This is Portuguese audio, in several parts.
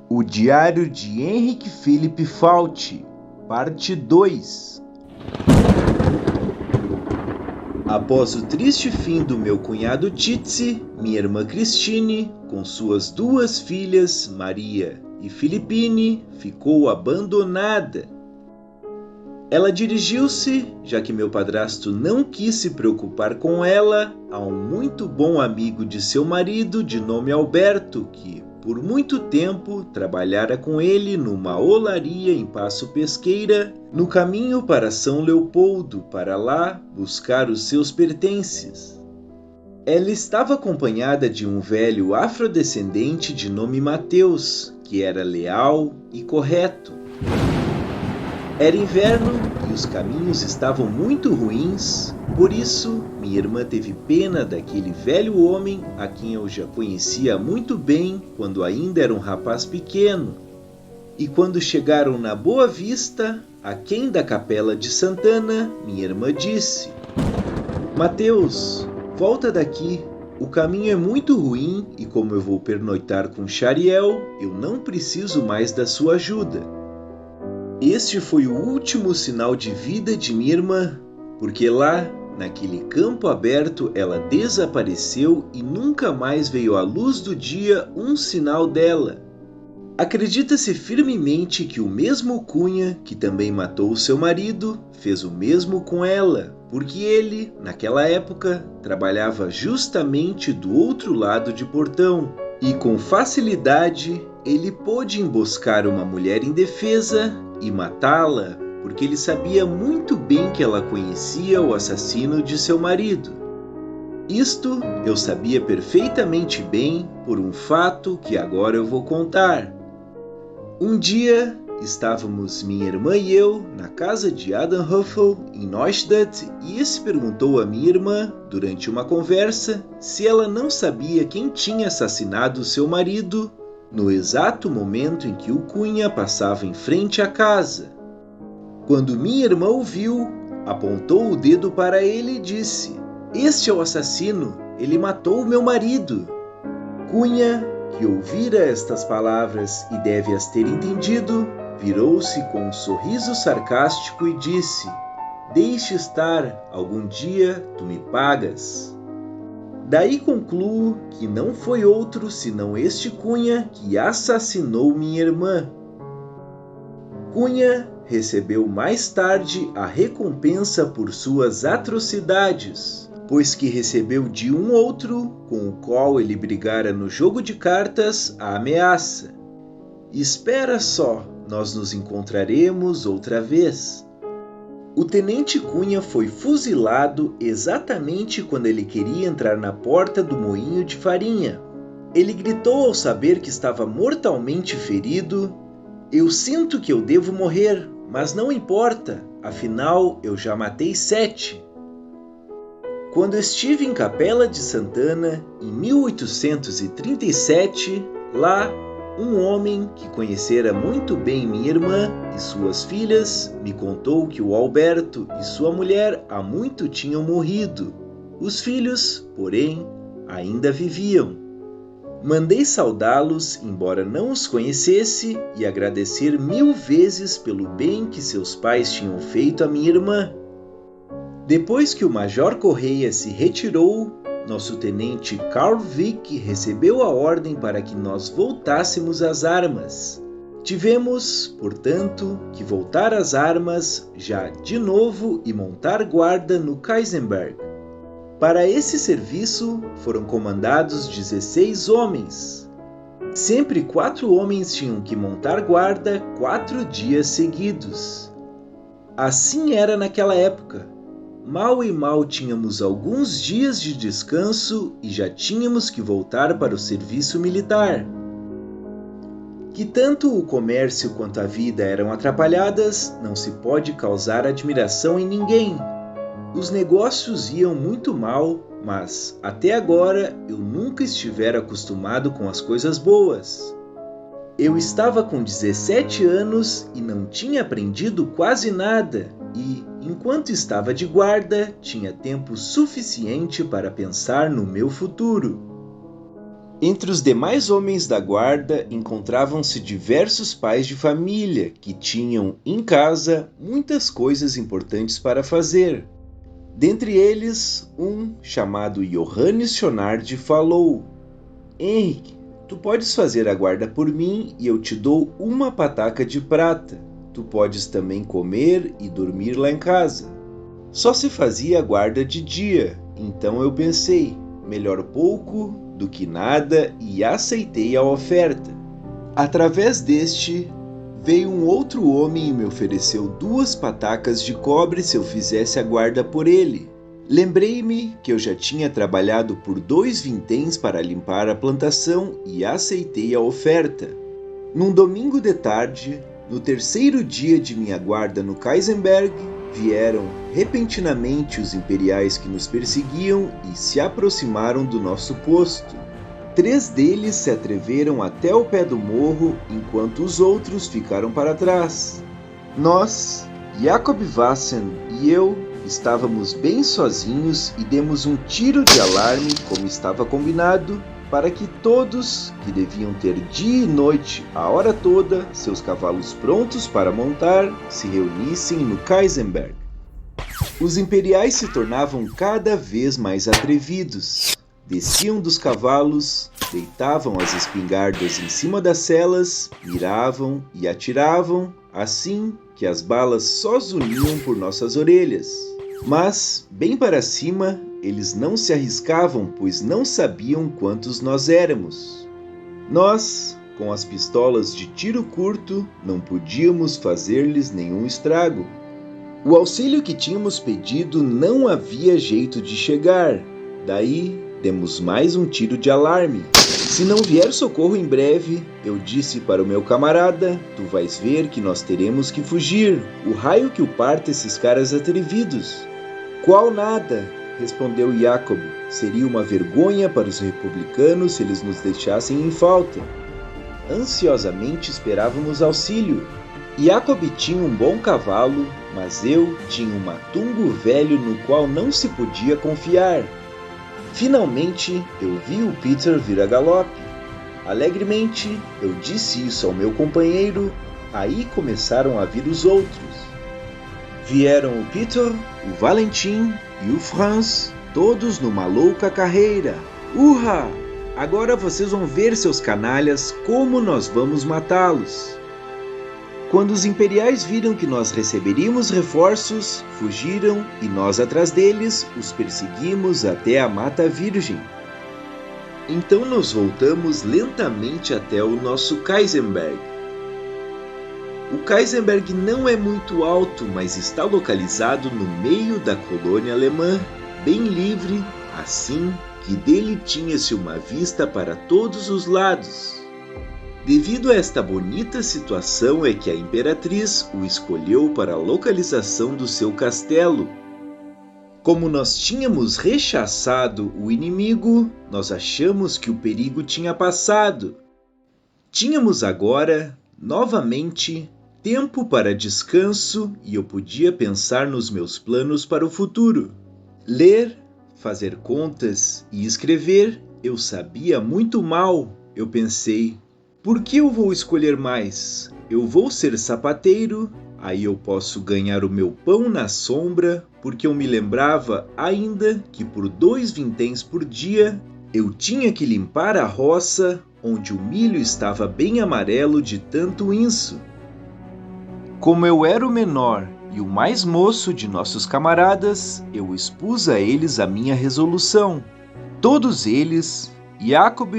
O Diário de Henrik Philipp Falti, Parte 2. Após o triste fim do meu cunhado Titsi, minha irmã Christine, com suas duas filhas, Maria e Filipine, ficou abandonada. Ela dirigiu-se, já que meu padrasto não quis se preocupar com ela, a um muito bom amigo de seu marido de nome Alberto, que, por muito tempo, trabalhara com ele numa olaria em Passo Pesqueira, no caminho para São Leopoldo, para lá buscar os seus pertences. Ela estava acompanhada de um velho afrodescendente de nome Mateus, que era leal e correto. Era inverno e os caminhos estavam muito ruins, por isso minha irmã teve pena daquele velho homem a quem eu já conhecia muito bem quando ainda era um rapaz pequeno. E quando chegaram na Boa Vista, aquém da Capela de Santana, minha irmã disse: Mateus, volta daqui. O caminho é muito ruim e como eu vou pernoitar com Chariel, eu não preciso mais da sua ajuda. Este foi o último sinal de vida de minha irmã, porque lá, naquele campo aberto, ela desapareceu e nunca mais veio à luz do dia um sinal dela. Acredita-se firmemente que o mesmo Cunha, que também matou seu marido, fez o mesmo com ela, porque ele, naquela época, trabalhava justamente do outro lado de Portão, e com facilidade ele pôde emboscar uma mulher indefesa e matá-la, porque ele sabia muito bem que ela conhecia o assassino de seu marido. Isto eu sabia perfeitamente bem por um fato que agora eu vou contar. Um dia estávamos minha irmã e eu na casa de Adam Huffel em Neustadt e esse perguntou a minha irmã, durante uma conversa, se ela não sabia quem tinha assassinado seu marido no exato momento em que o Cunha passava em frente à casa. Quando minha irmã ouviu, apontou o dedo para ele e disse: Este é o assassino, ele matou o meu marido. Cunha, que ouvira estas palavras e deve as ter entendido, virou-se com um sorriso sarcástico e disse: Deixe estar, algum dia tu me pagas. Daí concluo que não foi outro senão este Cunha que assassinou minha irmã. Cunha recebeu mais tarde a recompensa por suas atrocidades, pois que recebeu de um outro, com o qual ele brigara no jogo de cartas, a ameaça: Espera só, nós nos encontraremos outra vez. O tenente Cunha foi fuzilado exatamente quando ele queria entrar na porta do moinho de farinha. Ele gritou ao saber que estava mortalmente ferido: Eu sinto que eu devo morrer, mas não importa, afinal eu já matei 7. Quando estive em Capela de Santana, em 1837, lá, um homem que conhecera muito bem minha irmã e suas filhas me contou que o Alberto e sua mulher há muito tinham morrido. Os filhos, porém, ainda viviam. Mandei saudá-los, embora não os conhecesse, e agradecer 1000 vezes pelo bem que seus pais tinham feito à minha irmã. Depois que o Major Correia se retirou, nosso tenente Karl Vick recebeu a ordem para que nós voltássemos às armas. Tivemos, portanto, que voltar às armas já de novo e montar guarda no Kaisenberg. Para esse serviço foram comandados 16 homens. Sempre 4 homens tinham que montar guarda 4 dias seguidos. Assim era naquela época. Mal e mal tínhamos alguns dias de descanso e já tínhamos que voltar para o serviço militar. Que tanto o comércio quanto a vida eram atrapalhadas, não se pode causar admiração em ninguém. Os negócios iam muito mal, mas até agora eu nunca estivera acostumado com as coisas boas. Eu estava com 17 anos e não tinha aprendido quase nada e, enquanto estava de guarda, tinha tempo suficiente para pensar no meu futuro. Entre os demais homens da guarda encontravam-se diversos pais de família que tinham em casa muitas coisas importantes para fazer. Dentre eles, um chamado Johannes Schonard falou: Henrique, tu podes fazer a guarda por mim e eu te dou uma pataca de prata. Tu podes também comer e dormir lá em casa. Só se fazia a guarda de dia, então eu pensei, melhor pouco do que nada, e aceitei a oferta. Através deste, veio um outro homem e me ofereceu 2 patacas de cobre se eu fizesse a guarda por ele. Lembrei-me que eu já tinha trabalhado por 2 vinténs para limpar a plantação e aceitei a oferta. Num domingo de tarde, no 3º dia de minha guarda no Keisenberg, vieram repentinamente os imperiais que nos perseguiam e se aproximaram do nosso posto. 3 deles se atreveram até o pé do morro, enquanto os outros ficaram para trás. Nós, Jacob Vassen e eu, estávamos bem sozinhos e demos um tiro de alarme, como estava combinado, para que todos, que deviam ter dia e noite, a hora toda, seus cavalos prontos para montar, se reunissem no Keisenberg. Os imperiais se tornavam cada vez mais atrevidos. Desciam dos cavalos, deitavam as espingardas em cima das selas, miravam e atiravam, assim que as balas só zuniam por nossas orelhas. Mas, bem para cima, eles não se arriscavam, pois não sabiam quantos nós éramos. Nós, com as pistolas de tiro curto, não podíamos fazer-lhes nenhum estrago. O auxílio que tínhamos pedido não havia jeito de chegar. Daí, demos mais um tiro de alarme. Se não vier socorro em breve, eu disse para o meu camarada, tu vais ver que nós teremos que fugir. O raio que o parta esses caras atrevidos. Qual nada? Respondeu Jacob. Seria uma vergonha para os republicanos se eles nos deixassem em falta. Ansiosamente esperávamos auxílio. Jacob tinha um bom cavalo, mas eu tinha um matungo velho no qual não se podia confiar. Finalmente, eu vi o Peter vir a galope. Alegremente, eu disse isso ao meu companheiro, aí começaram a vir os outros. Vieram o Peter, o Valentin e o Franz, todos numa louca carreira. Urra! Agora vocês vão ver, seus canalhas, como nós vamos matá-los. Quando os imperiais viram que nós receberíamos reforços, fugiram e nós atrás deles os perseguimos até a Mata Virgem. Então nos voltamos lentamente até o nosso Keisenberg. O Keisenberg não é muito alto, mas está localizado no meio da colônia alemã, bem livre, assim que dele tinha-se uma vista para todos os lados. Devido a esta bonita situação é que a imperatriz o escolheu para a localização do seu castelo. Como nós tínhamos rechaçado o inimigo, nós achamos que o perigo tinha passado. Tínhamos agora, novamente, tempo para descanso e eu podia pensar nos meus planos para o futuro. Ler, fazer contas e escrever, eu sabia muito mal. Eu pensei, por que eu vou escolher mais? Eu vou ser sapateiro, aí eu posso ganhar o meu pão na sombra, porque eu me lembrava ainda que por 2 vinténs por dia eu tinha que limpar a roça onde o milho estava bem amarelo de tanto inso. Como eu era o menor e o mais moço de nossos camaradas, eu expus a eles a minha resolução. Todos eles, Jacob,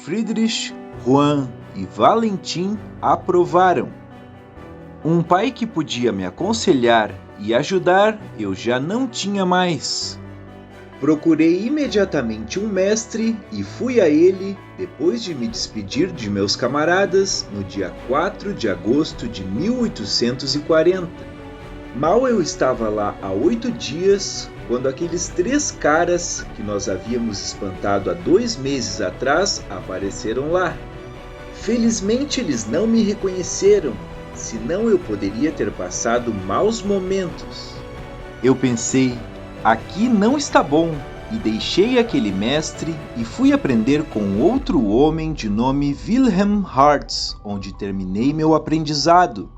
Friedrich, Juan e Valentim, aprovaram. Um pai que podia me aconselhar e ajudar, eu já não tinha mais. Procurei imediatamente um mestre e fui a ele depois de me despedir de meus camaradas no dia 4 de agosto de 1840. Mal eu estava lá há 8 dias, quando aqueles 3 caras que nós havíamos espantado há 2 meses atrás apareceram lá. Felizmente eles não me reconheceram, senão eu poderia ter passado maus momentos. Eu pensei, aqui não está bom, e deixei aquele mestre e fui aprender com outro homem de nome Wilhelm Hartz, onde terminei meu aprendizado.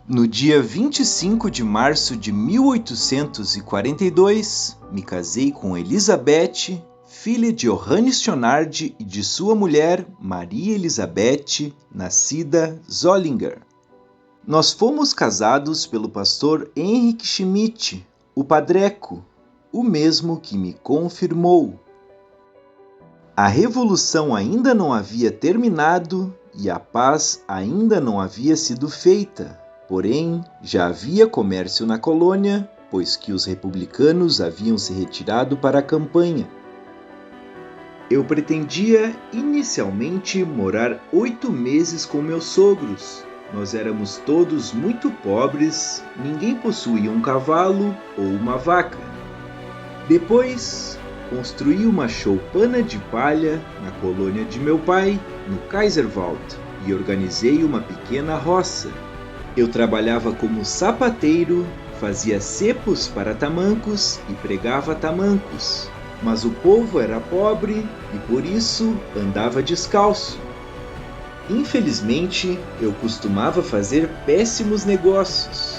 No dia 25 de março de 1842, me casei com Elisabeth, filha de Johannes Schonard e de sua mulher Maria Elisabeth, nascida Zollinger. Nós fomos casados pelo pastor Henrique Schmidt, o padreco, o mesmo que me confirmou. A revolução ainda não havia terminado e a paz ainda não havia sido feita, porém já havia comércio na colônia, pois que os republicanos haviam se retirado para a campanha. Eu pretendia inicialmente morar 8 meses com meus sogros. Nós éramos todos muito pobres, ninguém possuía um cavalo ou uma vaca. Depois, construí uma choupana de palha na colônia de meu pai, no Kaiserwald, e organizei uma pequena roça. Eu trabalhava como sapateiro, fazia cepos para tamancos e pregava tamancos. Mas o povo era pobre e por isso andava descalço. Infelizmente, eu costumava fazer péssimos negócios.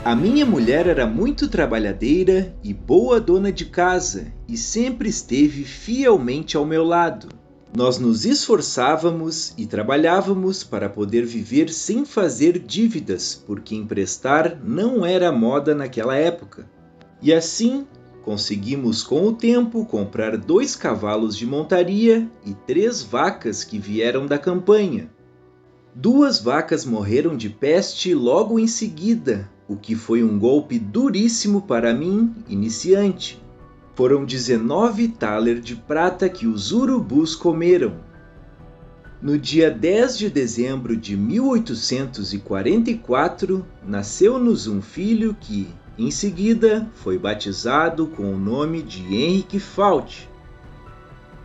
A minha mulher era muito trabalhadeira e boa dona de casa e sempre esteve fielmente ao meu lado. Nós nos esforçávamos e trabalhávamos para poder viver sem fazer dívidas, porque emprestar não era moda naquela época. E assim, conseguimos com o tempo comprar 2 cavalos de montaria e 3 vacas que vieram da campanha. 2 vacas morreram de peste logo em seguida, o que foi um golpe duríssimo para mim, iniciante. Foram 19 thaler de prata que os urubus comeram. No dia 10 de dezembro de 1844, nasceu-nos um filho que, em seguida, foi batizado com o nome de Henrique Fault.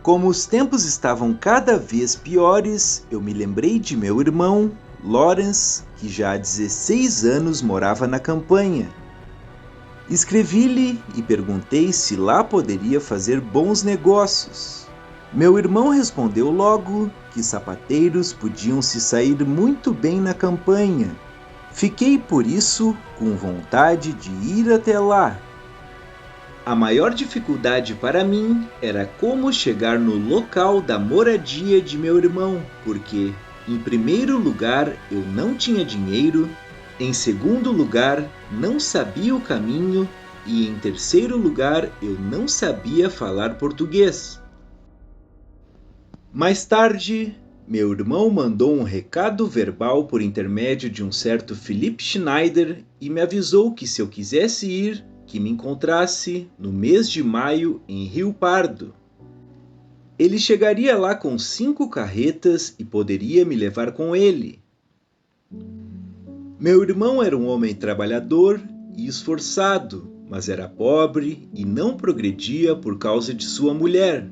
Como os tempos estavam cada vez piores, eu me lembrei de meu irmão, Lawrence, que já há 16 anos morava na campanha. Escrevi-lhe e perguntei se lá poderia fazer bons negócios. Meu irmão respondeu logo que sapateiros podiam se sair muito bem na campanha. Fiquei, por isso, com vontade de ir até lá. A maior dificuldade para mim era como chegar no local da moradia de meu irmão, porque, em primeiro lugar, eu não tinha dinheiro, em segundo lugar, não sabia o caminho e, em terceiro lugar, eu não sabia falar português. Mais tarde, meu irmão mandou um recado verbal por intermédio de um certo Philipp Schneider e me avisou que se eu quisesse ir, que me encontrasse no mês de maio em Rio Pardo. Ele chegaria lá com 5 carretas e poderia me levar com ele. Meu irmão era um homem trabalhador e esforçado, mas era pobre e não progredia por causa de sua mulher.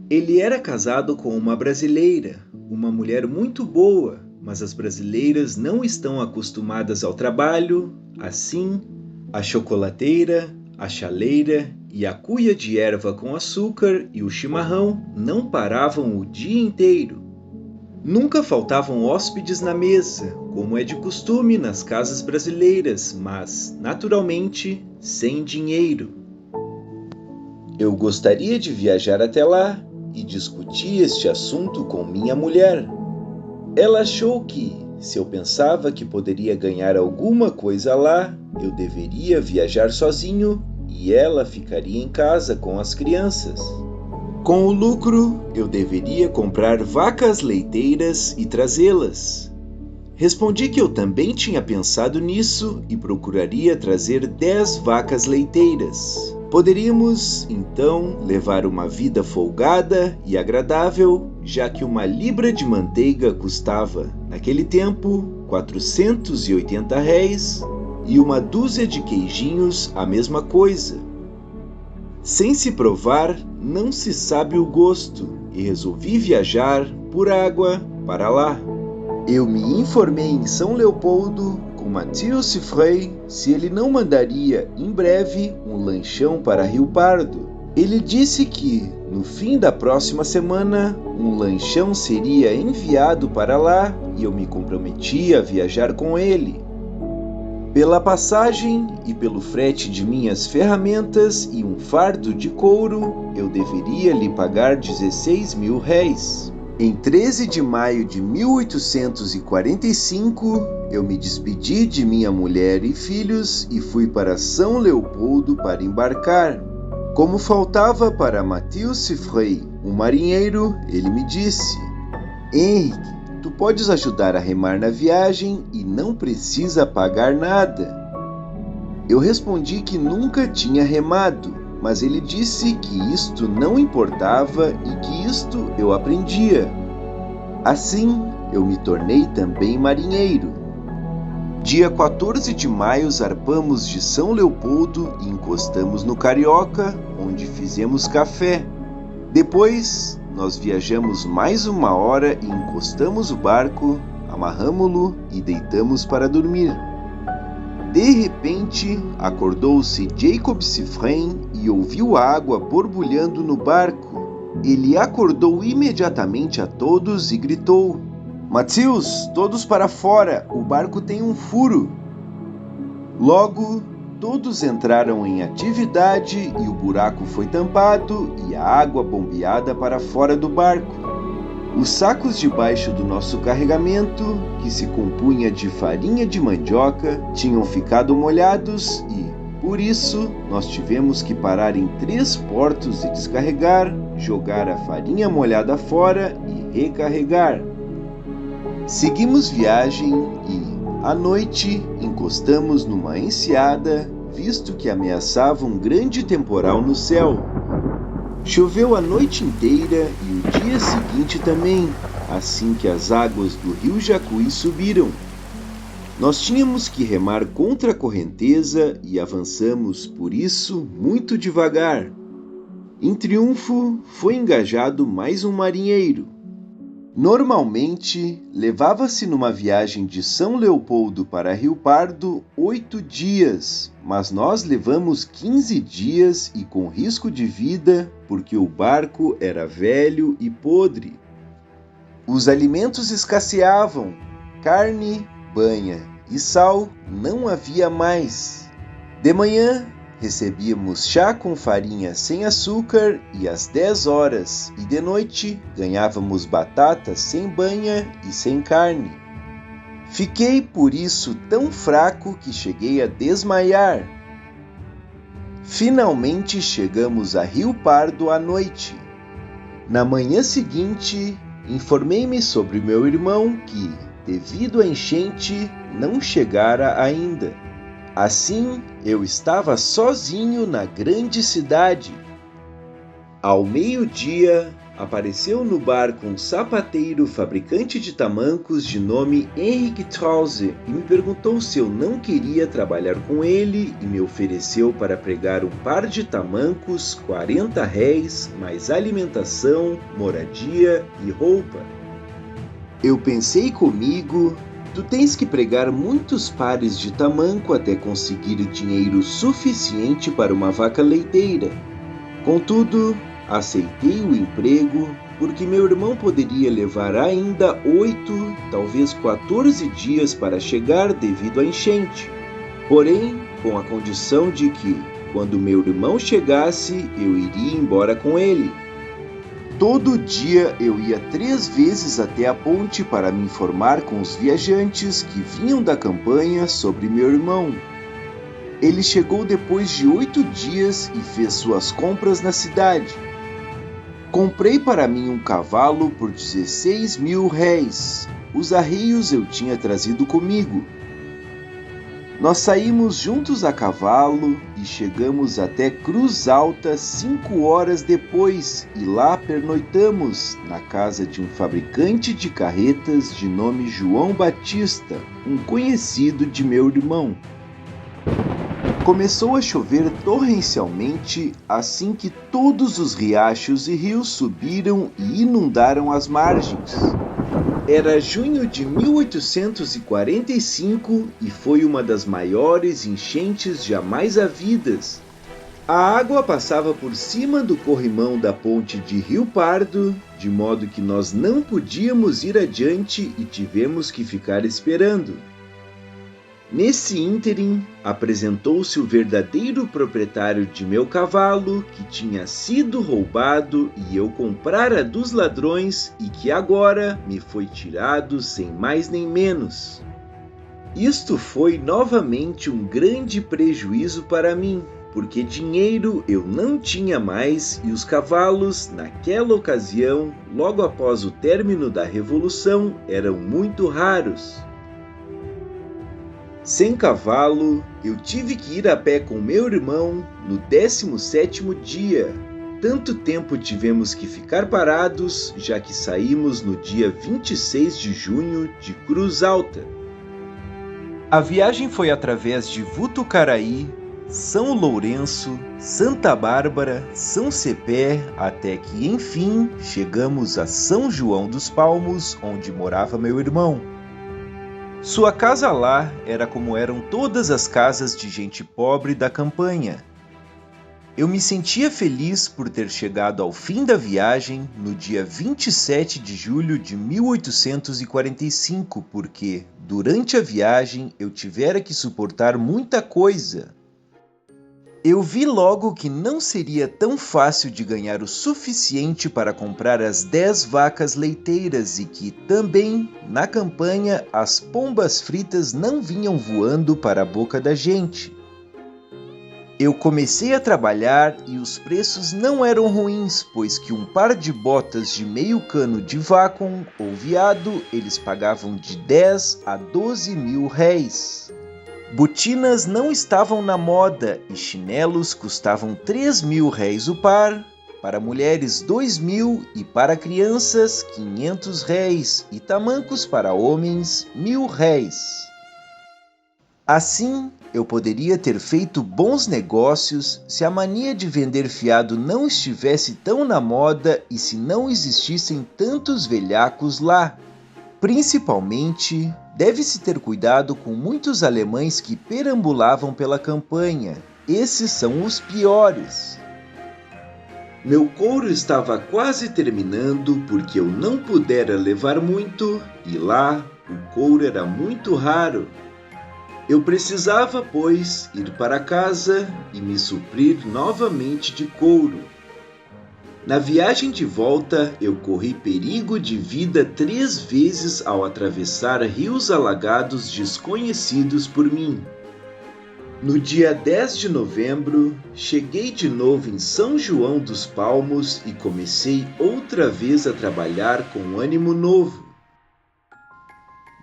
Ele era casado com uma brasileira, uma mulher muito boa, mas as brasileiras não estão acostumadas ao trabalho, assim, a chocolateira, a chaleira e a cuia de erva com açúcar e o chimarrão não paravam o dia inteiro. Nunca faltavam hóspedes na mesa, como é de costume nas casas brasileiras, mas, naturalmente, sem dinheiro. Eu gostaria de viajar até lá e discuti este assunto com minha mulher. Ela achou que, se eu pensava que poderia ganhar alguma coisa lá, eu deveria viajar sozinho e ela ficaria em casa com as crianças. Com o lucro, eu deveria comprar vacas leiteiras e trazê-las. Respondi que eu também tinha pensado nisso e procuraria trazer 10 vacas leiteiras. Poderíamos, então, levar uma vida folgada e agradável, já que uma libra de manteiga custava, naquele tempo, 480 réis, e uma dúzia de queijinhos a mesma coisa. Sem se provar, não se sabe o gosto, e resolvi viajar por água para lá. Eu me informei em São Leopoldo com Matheus Frey se ele não mandaria em breve um lanchão para Rio Pardo. Ele disse que, no fim da próxima semana, um lanchão seria enviado para lá e eu me comprometi a viajar com ele. Pela passagem e pelo frete de minhas ferramentas e um fardo de couro, eu deveria lhe pagar 16 mil réis. Em 13 de maio de 1845, eu me despedi de minha mulher e filhos e fui para São Leopoldo para embarcar. Como faltava para Matheus Frey um marinheiro, ele me disse: Henrique, tu podes ajudar a remar na viagem e não precisa pagar nada. Eu respondi que nunca tinha remado, mas ele disse que isto não importava e que isto eu aprendia. Assim, eu me tornei também marinheiro. Dia 14 de maio zarpamos de São Leopoldo e encostamos no Carioca, onde fizemos café. Depois, nós viajamos mais 1 hora e encostamos o barco, amarramo-lo e deitamos para dormir. De repente, acordou-se Jacob Siffren e ouviu a água borbulhando no barco. Ele acordou imediatamente a todos e gritou: Matheus, todos para fora, o barco tem um furo. Logo, todos entraram em atividade e o buraco foi tampado e a água bombeada para fora do barco. Os sacos debaixo do nosso carregamento, que se compunha de farinha de mandioca, tinham ficado molhados e, por isso, nós tivemos que parar em 3 portos e descarregar, jogar a farinha molhada fora e recarregar. Seguimos viagem e, à noite, encostamos numa enseada, visto que ameaçava um grande temporal no céu. Choveu a noite inteira e o dia seguinte também, assim que as águas do rio Jacuí subiram. Nós tínhamos que remar contra a correnteza e avançamos, por isso, muito devagar. Em triunfo, foi engajado mais um marinheiro. Normalmente, levava-se numa viagem de São Leopoldo para Rio Pardo 8 dias, mas nós levamos 15 dias e com risco de vida, porque o barco era velho e podre. Os alimentos escasseavam, carne, banha e sal não havia mais. De manhã, recebíamos chá com farinha sem açúcar e às 10 horas, e de noite ganhávamos batatas sem banha e sem carne. Fiquei por isso tão fraco que cheguei a desmaiar. Finalmente chegamos a Rio Pardo à noite. Na manhã seguinte, informei-me sobre meu irmão que, devido à enchente, não chegara ainda. Assim, eu estava sozinho na grande cidade. Ao meio-dia, apareceu no barco um sapateiro fabricante de tamancos de nome Henrique Trauze e me perguntou se eu não queria trabalhar com ele e me ofereceu para pregar um par de tamancos 40 réis, mais alimentação, moradia e roupa. Eu pensei comigo: tu tens que pregar muitos pares de tamanco até conseguir dinheiro suficiente para uma vaca leiteira. Contudo, aceitei o emprego porque meu irmão poderia levar ainda 8, talvez 14 dias para chegar devido à enchente. Porém, com a condição de que, quando meu irmão chegasse, eu iria embora com ele. Todo dia eu ia 3 vezes até a ponte para me informar com os viajantes que vinham da campanha sobre meu irmão. Ele chegou depois de 8 dias e fez suas compras na cidade. Comprei para mim um cavalo por 16 mil réis. Os arreios eu tinha trazido comigo. Nós saímos juntos a cavalo e chegamos até Cruz Alta 5 horas depois e lá pernoitamos na casa de um fabricante de carretas de nome João Batista, um conhecido de meu irmão. Começou a chover torrencialmente assim que todos os riachos e rios subiram e inundaram as margens. Era junho de 1845 e foi uma das maiores enchentes jamais havidas. A água passava por cima do corrimão da ponte de Rio Pardo, de modo que nós não podíamos ir adiante e tivemos que ficar esperando. Nesse ínterim, apresentou-se o verdadeiro proprietário de meu cavalo, que tinha sido roubado e eu comprara dos ladrões e que agora me foi tirado sem mais nem menos. Isto foi novamente um grande prejuízo para mim, porque dinheiro eu não tinha mais e os cavalos, naquela ocasião, logo após o término da Revolução, eram muito raros. Sem cavalo, eu tive que ir a pé com meu irmão no 17º dia. Tanto tempo tivemos que ficar parados, já que saímos no dia 26 de junho de Cruz Alta. A viagem foi através de Votucaraí, São Lourenço, Santa Bárbara, São Cepé, até que, enfim, chegamos a São João dos Palmos, onde morava meu irmão. Sua casa lá era como eram todas as casas de gente pobre da campanha. Eu me sentia feliz por ter chegado ao fim da viagem no dia 27 de julho de 1845, porque, durante a viagem, eu tivera que suportar muita coisa. Eu vi logo que não seria tão fácil de ganhar o suficiente para comprar as 10 vacas leiteiras e que, também, na campanha, as pombas fritas não vinham voando para a boca da gente. Eu comecei a trabalhar e os preços não eram ruins, pois que um par de botas de meio cano de vácuo ou veado eles pagavam de 10 a 12 mil réis. Botinas não estavam na moda e chinelos custavam 3 mil réis o par, para mulheres 2 mil e para crianças 500 réis e tamancos para homens 1.000 réis. Assim, eu poderia ter feito bons negócios se a mania de vender fiado não estivesse tão na moda e se não existissem tantos velhacos lá. Principalmente, deve-se ter cuidado com muitos alemães que perambulavam pela campanha. Esses são os piores. Meu couro estava quase terminando porque eu não pudera levar muito e lá o couro era muito raro. Eu precisava, pois, ir para casa e me suprir novamente de couro. Na viagem de volta, eu corri perigo de vida 3 vezes ao atravessar rios alagados desconhecidos por mim. No dia 10 de novembro, cheguei de novo em São João dos Palmos e comecei outra vez a trabalhar com ânimo novo.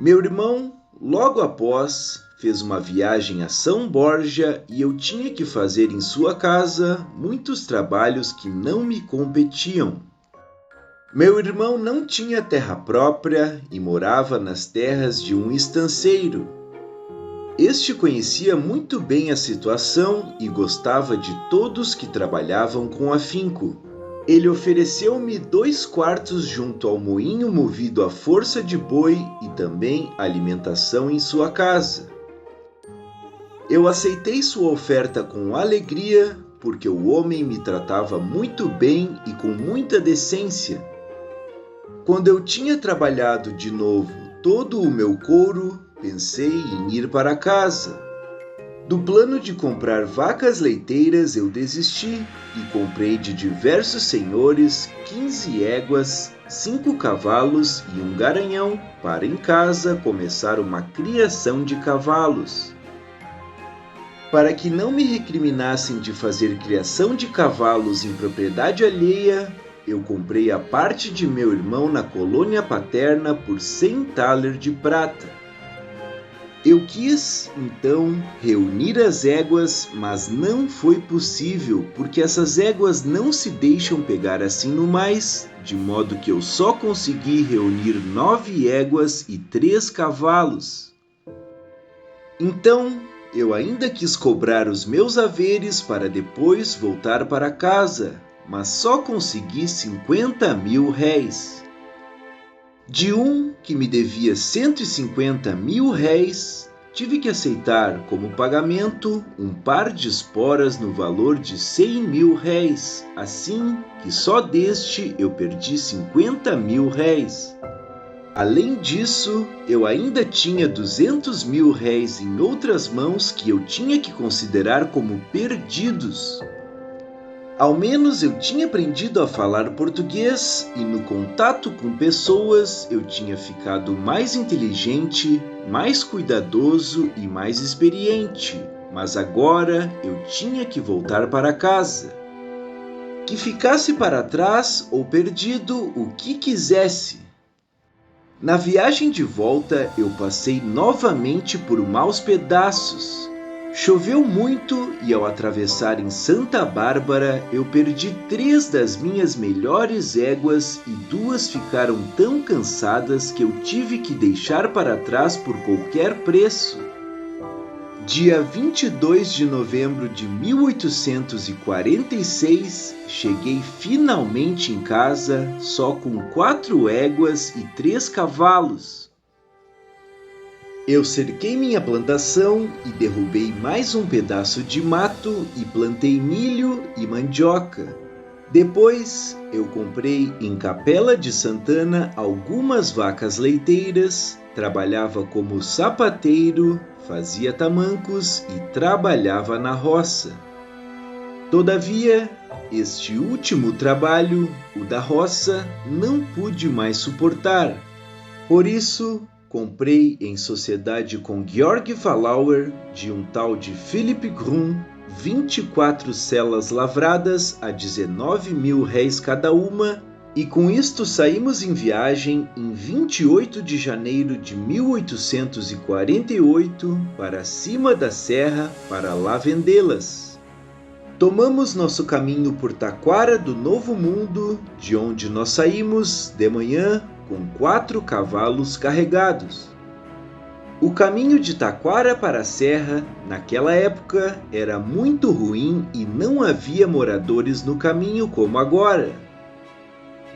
Meu irmão, logo após, fez uma viagem a São Borja e eu tinha que fazer em sua casa muitos trabalhos que não me competiam. Meu irmão não tinha terra própria e morava nas terras de um estanceiro. Este conhecia muito bem a situação e gostava de todos que trabalhavam com afinco. Ele ofereceu-me 2 quartos junto ao moinho movido à força de boi e também alimentação em sua casa. Eu aceitei sua oferta com alegria, porque o homem me tratava muito bem e com muita decência. Quando eu tinha trabalhado de novo todo o meu couro, pensei em ir para casa. Do plano de comprar vacas leiteiras eu desisti e comprei de diversos senhores 15 éguas, 5 cavalos e um garanhão para em casa começar uma criação de cavalos. Para que não me recriminassem de fazer criação de cavalos em propriedade alheia, eu comprei a parte de meu irmão na colônia paterna por 100 thaler de prata. Eu quis, então, reunir as éguas, mas não foi possível, porque essas éguas não se deixam pegar assim no mais, de modo que eu só consegui reunir 9 éguas e 3 cavalos. Então, eu ainda quis cobrar os meus haveres para depois voltar para casa, mas só consegui 50 mil réis. De um que me devia 150 mil réis, tive que aceitar como pagamento um par de esporas no valor de 100 mil réis, assim que só deste eu perdi 50 mil réis. Além disso, eu ainda tinha 200 mil réis em outras mãos que eu tinha que considerar como perdidos. Ao menos eu tinha aprendido a falar português e no contato com pessoas eu tinha ficado mais inteligente, mais cuidadoso e mais experiente, mas agora eu tinha que voltar para casa. Que ficasse para trás ou perdido o que quisesse. Na viagem de volta eu passei novamente por maus pedaços. Choveu muito e ao atravessar em Santa Bárbara eu perdi 3 das minhas melhores éguas e 2 ficaram tão cansadas que eu tive que deixar para trás por qualquer preço. Dia 22 de novembro de 1846, cheguei finalmente em casa só com 4 éguas e 3 cavalos. Eu cerquei minha plantação e derrubei mais um pedaço de mato e plantei milho e mandioca. Depois, eu comprei em Capela de Santana algumas vacas leiteiras, trabalhava como sapateiro, fazia tamancos e trabalhava na roça. Todavia, este último trabalho, o da roça, não pude mais suportar. Por isso, comprei em sociedade com Georg Valauer, de um tal de Philipp Grun, 24 celas lavradas a 19 mil réis cada uma, e com isto saímos em viagem em 28 de janeiro de 1848 para cima da serra para lá vendê-las. Tomamos nosso caminho por Taquara do Novo Mundo, de onde nós saímos de manhã com 4 cavalos carregados. O caminho de Taquara para a serra, naquela época, era muito ruim e não havia moradores no caminho como agora.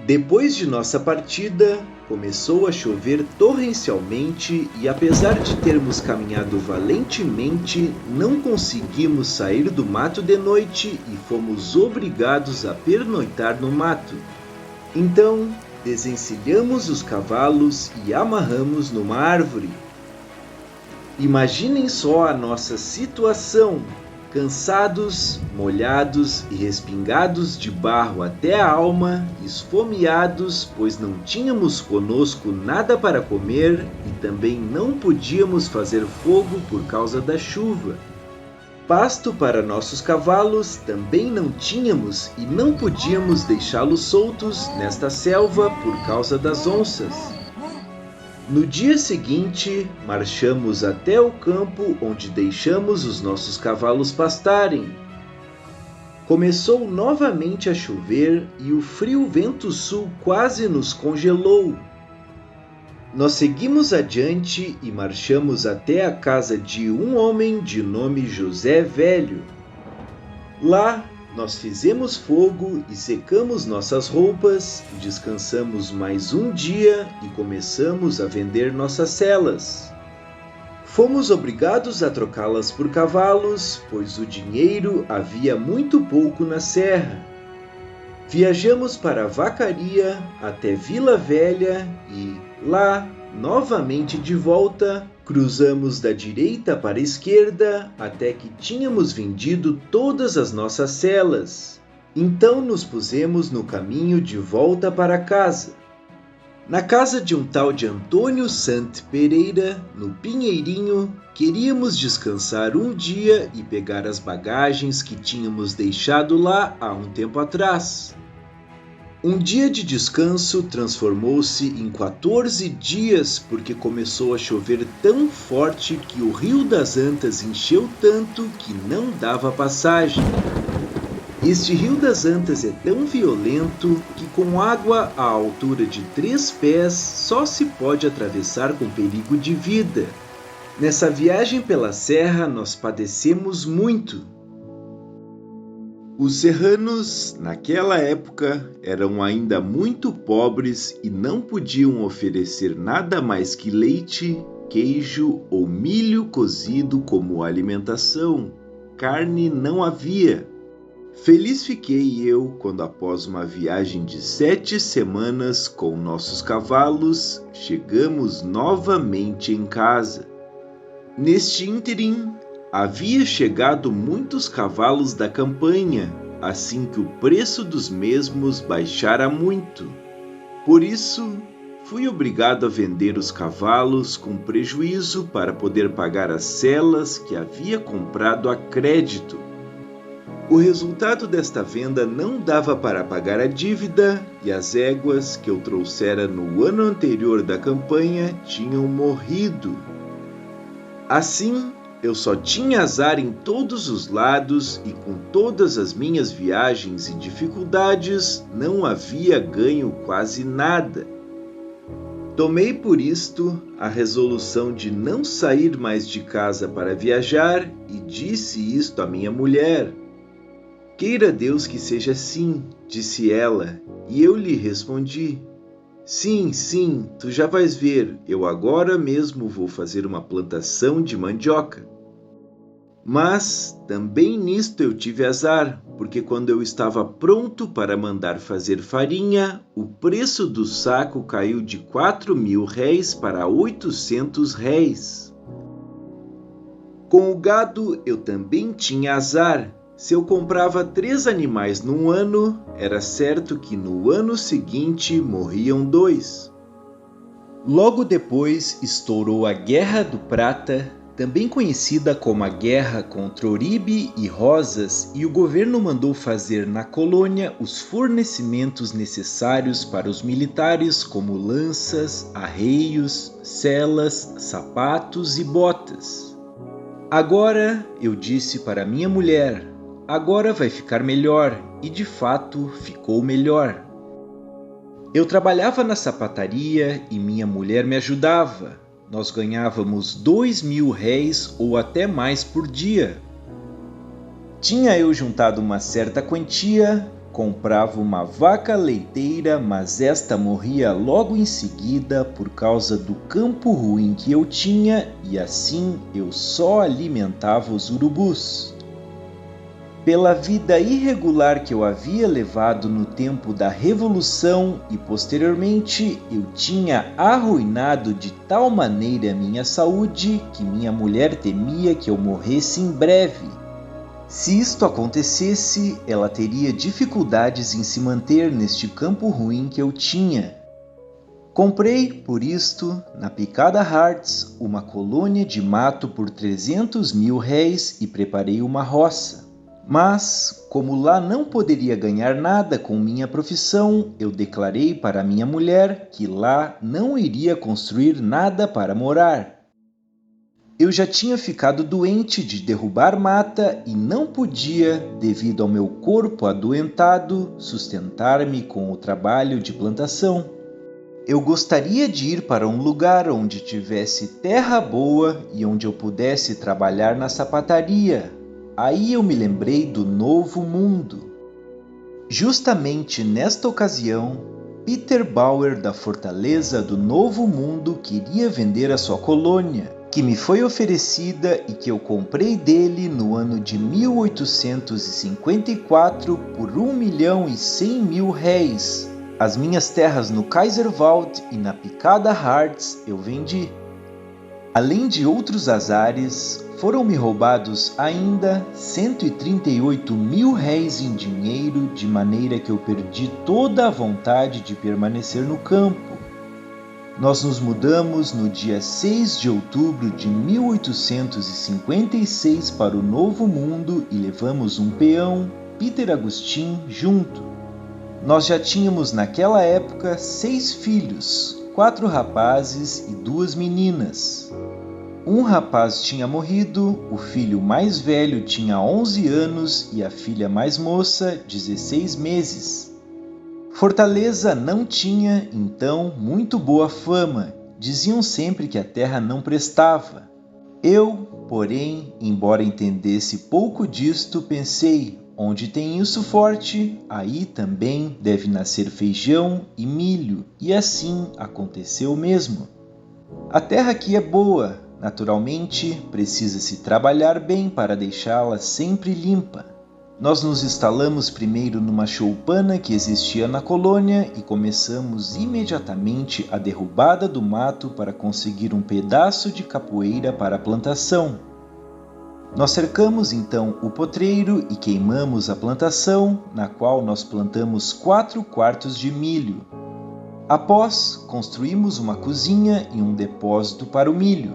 Depois de nossa partida, começou a chover torrencialmente e apesar de termos caminhado valentemente, não conseguimos sair do mato de noite e fomos obrigados a pernoitar no mato. Então, desencilhamos os cavalos e amarramos numa árvore. Imaginem só a nossa situação, cansados, molhados e respingados de barro até a alma, esfomeados, pois não tínhamos conosco nada para comer e também não podíamos fazer fogo por causa da chuva. Pasto para nossos cavalos também não tínhamos e não podíamos deixá-los soltos nesta selva por causa das onças. No dia seguinte, marchamos até o campo onde deixamos os nossos cavalos pastarem. Começou novamente a chover e o frio vento sul quase nos congelou. Nós seguimos adiante e marchamos até a casa de um homem de nome José Velho. Lá, nós fizemos fogo e secamos nossas roupas, descansamos mais um dia e começamos a vender nossas celas. Fomos obrigados a trocá-las por cavalos, pois o dinheiro havia muito pouco na serra. Viajamos para Vacaria até Vila Velha e, lá, novamente de volta, cruzamos da direita para a esquerda até que tínhamos vendido todas as nossas celas. Então nos pusemos no caminho de volta para casa. Na casa de um tal de Antônio Sant Pereira, no Pinheirinho, queríamos descansar um dia e pegar as bagagens que tínhamos deixado lá há um tempo atrás. Um dia de descanso transformou-se em 14 dias porque começou a chover tão forte que o Rio das Antas encheu tanto que não dava passagem. Este Rio das Antas é tão violento que com água à altura de 3 pés só se pode atravessar com perigo de vida. Nessa viagem pela serra nós padecemos muito. Os serranos, naquela época, eram ainda muito pobres e não podiam oferecer nada mais que leite, queijo ou milho cozido como alimentação. Carne não havia. Feliz fiquei eu quando, após uma viagem de 7 semanas com nossos cavalos, chegamos novamente em casa. Neste ínterim, havia chegado muitos cavalos da campanha, assim que o preço dos mesmos baixara muito. Por isso, fui obrigado a vender os cavalos com prejuízo para poder pagar as selas que havia comprado a crédito. O resultado desta venda não dava para pagar a dívida e as éguas que eu trouxera no ano anterior da campanha tinham morrido. Assim, eu só tinha azar em todos os lados e com todas as minhas viagens e dificuldades não havia ganho quase nada. Tomei por isto a resolução de não sair mais de casa para viajar e disse isto à minha mulher. Queira Deus que seja assim, disse ela, e eu lhe respondi. Sim, tu já vais ver, eu agora mesmo vou fazer uma plantação de mandioca. Mas também nisto eu tive azar, porque quando eu estava pronto para mandar fazer farinha, o preço do saco caiu de 4.000 réis para 800 réis. Com o gado eu também tinha azar. Se eu comprava 3 animais num ano, era certo que no ano seguinte morriam 2. Logo depois estourou a Guerra do Prata, também conhecida como a Guerra contra Oribe e Rosas, e o governo mandou fazer na colônia os fornecimentos necessários para os militares, como lanças, arreios, selas, sapatos e botas. Agora, eu disse para minha mulher, agora vai ficar melhor, e de fato ficou melhor. Eu trabalhava na sapataria e minha mulher me ajudava. Nós ganhávamos 2.000 réis ou até mais por dia. Tinha eu juntado uma certa quantia, comprava uma vaca leiteira, mas esta morria logo em seguida por causa do campo ruim que eu tinha e assim eu só alimentava os urubus. Pela vida irregular que eu havia levado no tempo da Revolução e posteriormente eu tinha arruinado de tal maneira minha saúde que minha mulher temia que eu morresse em breve. Se isto acontecesse, ela teria dificuldades em se manter neste campo ruim que eu tinha. Comprei, por isto, na Picada Hearts, uma colônia de mato por 300.000 réis e preparei uma roça. Mas, como lá não poderia ganhar nada com minha profissão, eu declarei para minha mulher que lá não iria construir nada para morar. Eu já tinha ficado doente de derrubar mata e não podia, devido ao meu corpo adoentado, sustentar-me com o trabalho de plantação. Eu gostaria de ir para um lugar onde tivesse terra boa e onde eu pudesse trabalhar na sapataria. Aí eu me lembrei do Novo Mundo. Justamente nesta ocasião, Peter Bauer da Fortaleza do Novo Mundo queria vender a sua colônia, que me foi oferecida e que eu comprei dele no ano de 1854 por 1.100.000 réis. As minhas terras no Kaiserwald e na Picada Hearts eu vendi. Além de outros azares, foram-me roubados ainda 138.000 réis em dinheiro, de maneira que eu perdi toda a vontade de permanecer no campo. Nós nos mudamos no dia 6 de outubro de 1856 para o Novo Mundo e levamos um peão, Peter Agustin, junto. Nós já tínhamos naquela época 6 filhos, 4 rapazes e 2 meninas. Um rapaz tinha morrido, o filho mais velho tinha 11 anos e a filha mais moça 16 meses. Fortaleza não tinha, então, muito boa fama. Diziam sempre que a terra não prestava. Eu, porém, embora entendesse pouco disto, pensei, Onde tem isso forte, aí também deve nascer feijão e milho, e assim aconteceu mesmo. A terra aqui é boa, naturalmente precisa-se trabalhar bem para deixá-la sempre limpa. Nós nos instalamos primeiro numa choupana que existia na colônia e começamos imediatamente a derrubada do mato para conseguir um pedaço de capoeira para a plantação. Nós cercamos então o potreiro e queimamos a plantação, na qual nós plantamos 4 quartos de milho. Após, construímos uma cozinha e um depósito para o milho.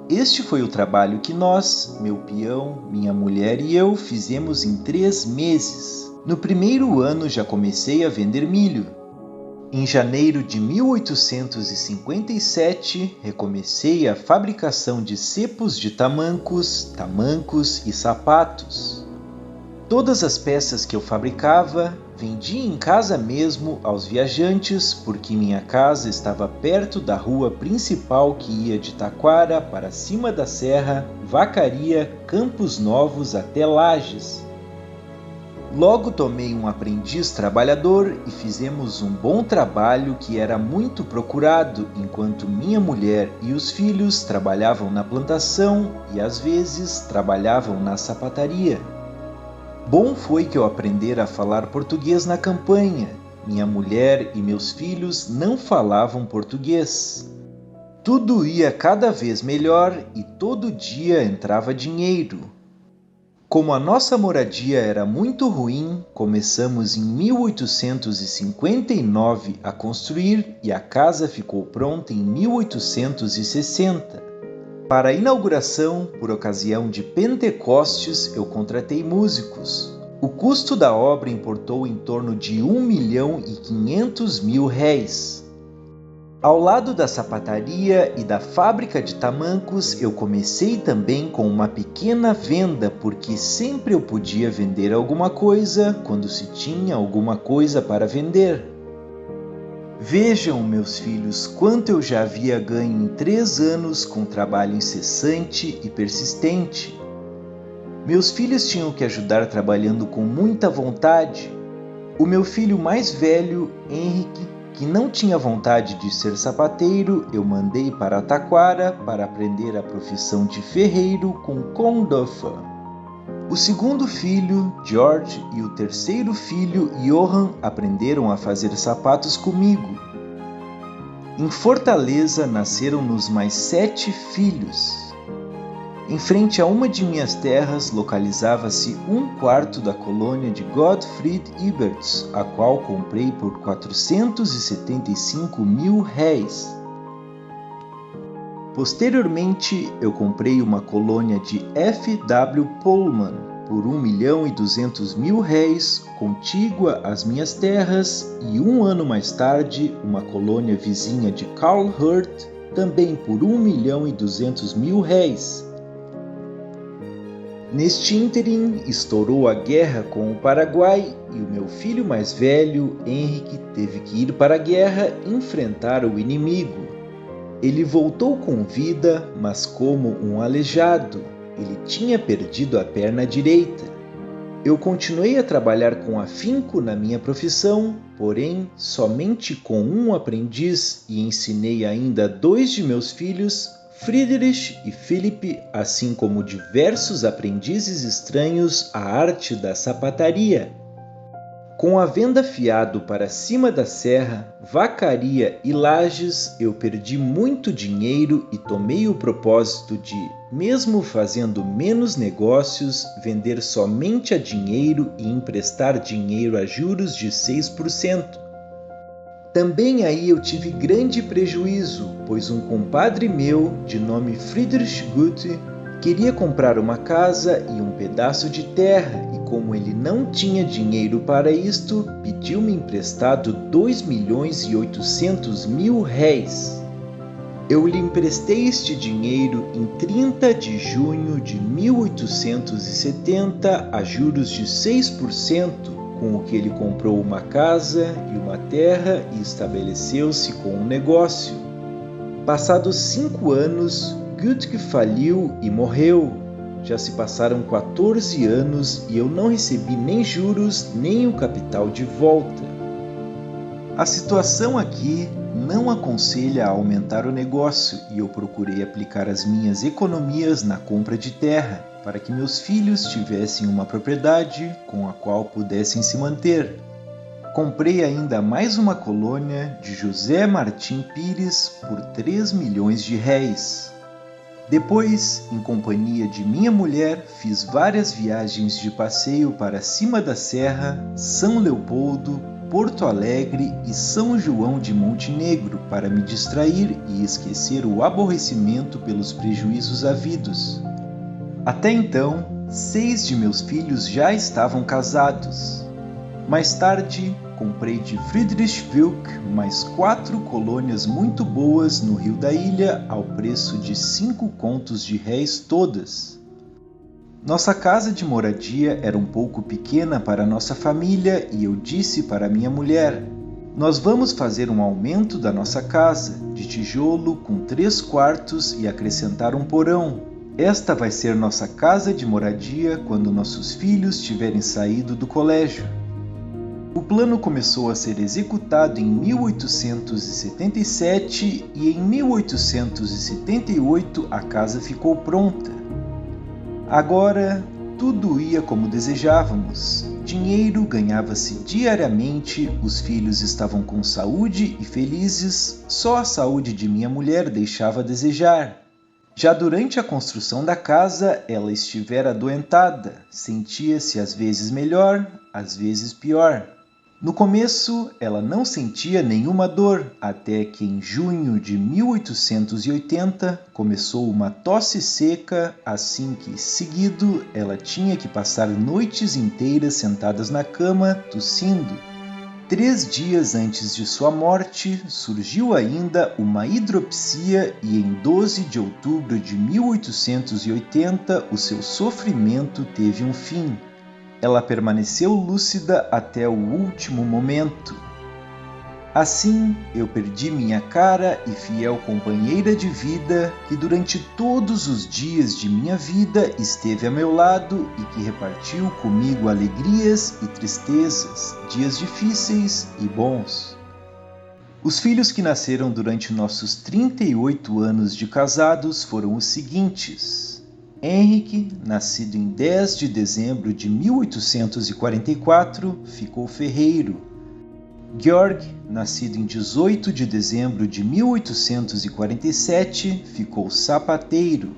Este foi o trabalho que nós, meu peão, minha mulher e eu fizemos em 3 meses. No primeiro ano já comecei a vender milho. Em janeiro de 1857, recomecei a fabricação de cepos de tamancos e sapatos. Todas as peças que eu fabricava, vendia em casa mesmo aos viajantes, porque minha casa estava perto da rua principal que ia de Taquara para cima da serra, Vacaria, Campos Novos até Lages. Logo tomei um aprendiz trabalhador e fizemos um bom trabalho que era muito procurado, enquanto minha mulher e os filhos trabalhavam na plantação e às vezes trabalhavam na sapataria. Bom foi que eu aprendera a falar português na campanha. Minha mulher e meus filhos não falavam português. Tudo ia cada vez melhor e todo dia entrava dinheiro. Como a nossa moradia era muito ruim, começamos em 1859 a construir e a casa ficou pronta em 1860. Para a inauguração, por ocasião de Pentecostes, eu contratei músicos. O custo da obra importou em torno de R$1.500.000. Ao lado da sapataria e da fábrica de tamancos, eu comecei também com uma pequena venda, porque sempre eu podia vender alguma coisa quando se tinha alguma coisa para vender. Vejam, meus filhos, quanto eu já havia ganho em 3 anos com trabalho incessante e persistente. Meus filhos tinham que ajudar trabalhando com muita vontade. O meu filho mais velho, Henrique, que não tinha vontade de ser sapateiro, eu mandei para Taquara para aprender a profissão de ferreiro com Condoffa. O segundo filho, George, e o terceiro filho, Johan, aprenderam a fazer sapatos comigo. Em Fortaleza nasceram-nos mais 7 filhos. Em frente a uma de minhas terras localizava-se 1/4 da colônia de Gottfried Iberts, a qual comprei por R$475.000. Posteriormente, eu comprei uma colônia de F.W. Pullman por R$1.200.000, contígua às minhas terras, e 1 ano mais tarde, uma colônia vizinha de Carl Hurt, também por R$1.200.000. Neste ínterim, estourou a guerra com o Paraguai e o meu filho mais velho, Henrique, teve que ir para a guerra enfrentar o inimigo. Ele voltou com vida, mas como um aleijado. Ele tinha perdido a perna direita. Eu continuei a trabalhar com afinco na minha profissão, porém somente com um aprendiz, e ensinei ainda 2 de meus filhos, Friedrich e Philipp, assim como diversos aprendizes estranhos, a arte da sapataria. Com a venda fiado para cima da serra, Vacaria e Lages, eu perdi muito dinheiro e tomei o propósito de, mesmo fazendo menos negócios, vender somente a dinheiro e emprestar dinheiro a juros de 6%. Também aí eu tive grande prejuízo, pois um compadre meu, de nome Friedrich Gutte, queria comprar uma casa e um pedaço de terra, e como ele não tinha dinheiro para isto, pediu-me emprestado R$2.800.000. Eu lhe emprestei este dinheiro em 30 de junho de 1870 a juros de 6%, com o que ele comprou uma casa e uma terra e estabeleceu-se com um negócio. Passados 5 anos, Gütke faliu e morreu. Já se passaram 14 anos e eu não recebi nem juros nem o capital de volta. A situação aqui não aconselha a aumentar o negócio e eu procurei aplicar as minhas economias na compra de terra para que meus filhos tivessem uma propriedade com a qual pudessem se manter. Comprei ainda mais uma colônia de José Martim Pires por 3 milhões de réis. Depois, em companhia de minha mulher, fiz várias viagens de passeio para cima da serra, São Leopoldo, Porto Alegre e São João de Montenegro para me distrair e esquecer o aborrecimento pelos prejuízos havidos. Até então, 6 de meus filhos já estavam casados. Mais tarde, comprei de Friedrich Wilk mais 4 colônias muito boas no Rio da Ilha ao preço de 5 contos de réis todas. Nossa casa de moradia era um pouco pequena para nossa família e eu disse para minha mulher: nós vamos fazer um aumento da nossa casa, de tijolo com 3 quartos e acrescentar um porão. Esta vai ser nossa casa de moradia quando nossos filhos tiverem saído do colégio. O plano começou a ser executado em 1877 e em 1878 a casa ficou pronta. Agora, tudo ia como desejávamos. Dinheiro ganhava-se diariamente, os filhos estavam com saúde e felizes, só a saúde de minha mulher deixava a desejar. Já durante a construção da casa, ela estivera adoentada, sentia-se às vezes melhor, às vezes pior. No começo, ela não sentia nenhuma dor, até que em junho de 1880 começou uma tosse seca, assim que, seguido, ela tinha que passar noites inteiras sentadas na cama, tossindo. 3 dias antes de sua morte, surgiu ainda uma hidropsia e em 12 de outubro de 1880 o seu sofrimento teve um fim. Ela permaneceu lúcida até o último momento. Assim, eu perdi minha cara e fiel companheira de vida, que durante todos os dias de minha vida esteve a meu lado e que repartiu comigo alegrias e tristezas, dias difíceis e bons. Os filhos que nasceram durante nossos 38 anos de casados foram os seguintes: Henrique, nascido em 10 de dezembro de 1844, ficou ferreiro. Georg, nascido em 18 de dezembro de 1847, ficou sapateiro.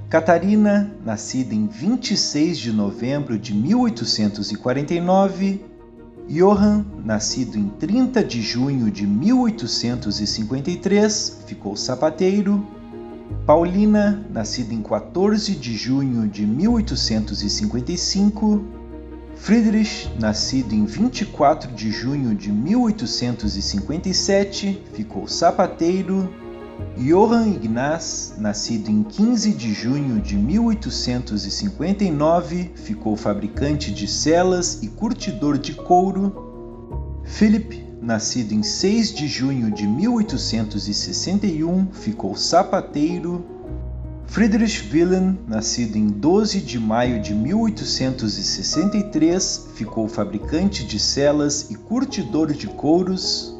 Catarina, nascida em 26 de novembro de 1849. Johann, nascido em 30 de junho de 1853, ficou sapateiro. Paulina, nascida em 14 de junho de 1855, Friedrich, nascido em 24 de junho de 1857, ficou sapateiro, Johann Ignaz, nascido em 15 de junho de 1859, ficou fabricante de celas e curtidor de couro, Philipp, nascido em 6 de junho de 1861, ficou sapateiro. Friedrich Wilhelm, nascido em 12 de maio de 1863, ficou fabricante de celas e curtidor de couros.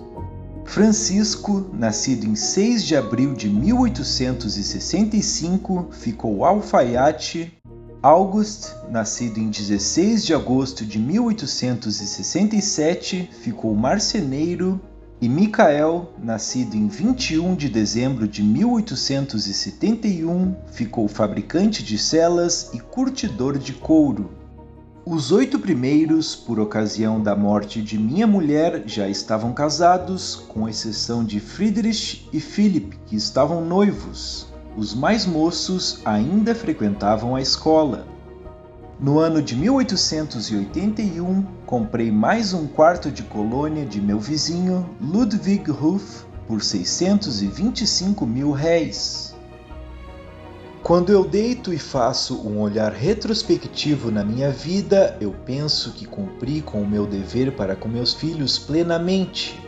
Francisco, nascido em 6 de abril de 1865, ficou alfaiate. August, nascido em 16 de agosto de 1867, ficou marceneiro, e Michael, nascido em 21 de dezembro de 1871, ficou fabricante de celas e curtidor de couro. Os 8 primeiros, por ocasião da morte de minha mulher, já estavam casados, com exceção de Friedrich e Philipp, que estavam noivos. Os mais moços ainda frequentavam a escola. No ano de 1881, comprei mais um quarto de colônia de meu vizinho, Ludwig Ruff, por 625 mil réis. Quando eu deito e faço um olhar retrospectivo na minha vida, eu penso que cumpri com o meu dever para com meus filhos plenamente.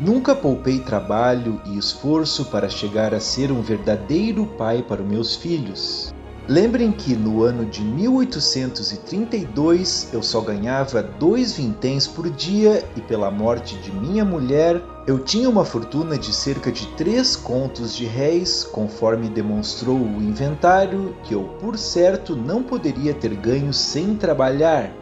Nunca poupei trabalho e esforço para chegar a ser um verdadeiro pai para os meus filhos. Lembrem que no ano de 1832 eu só ganhava 2 vinténs por dia e pela morte de minha mulher eu tinha uma fortuna de cerca de 3 contos de réis, conforme demonstrou o inventário, que eu por certo não poderia ter ganho sem trabalhar.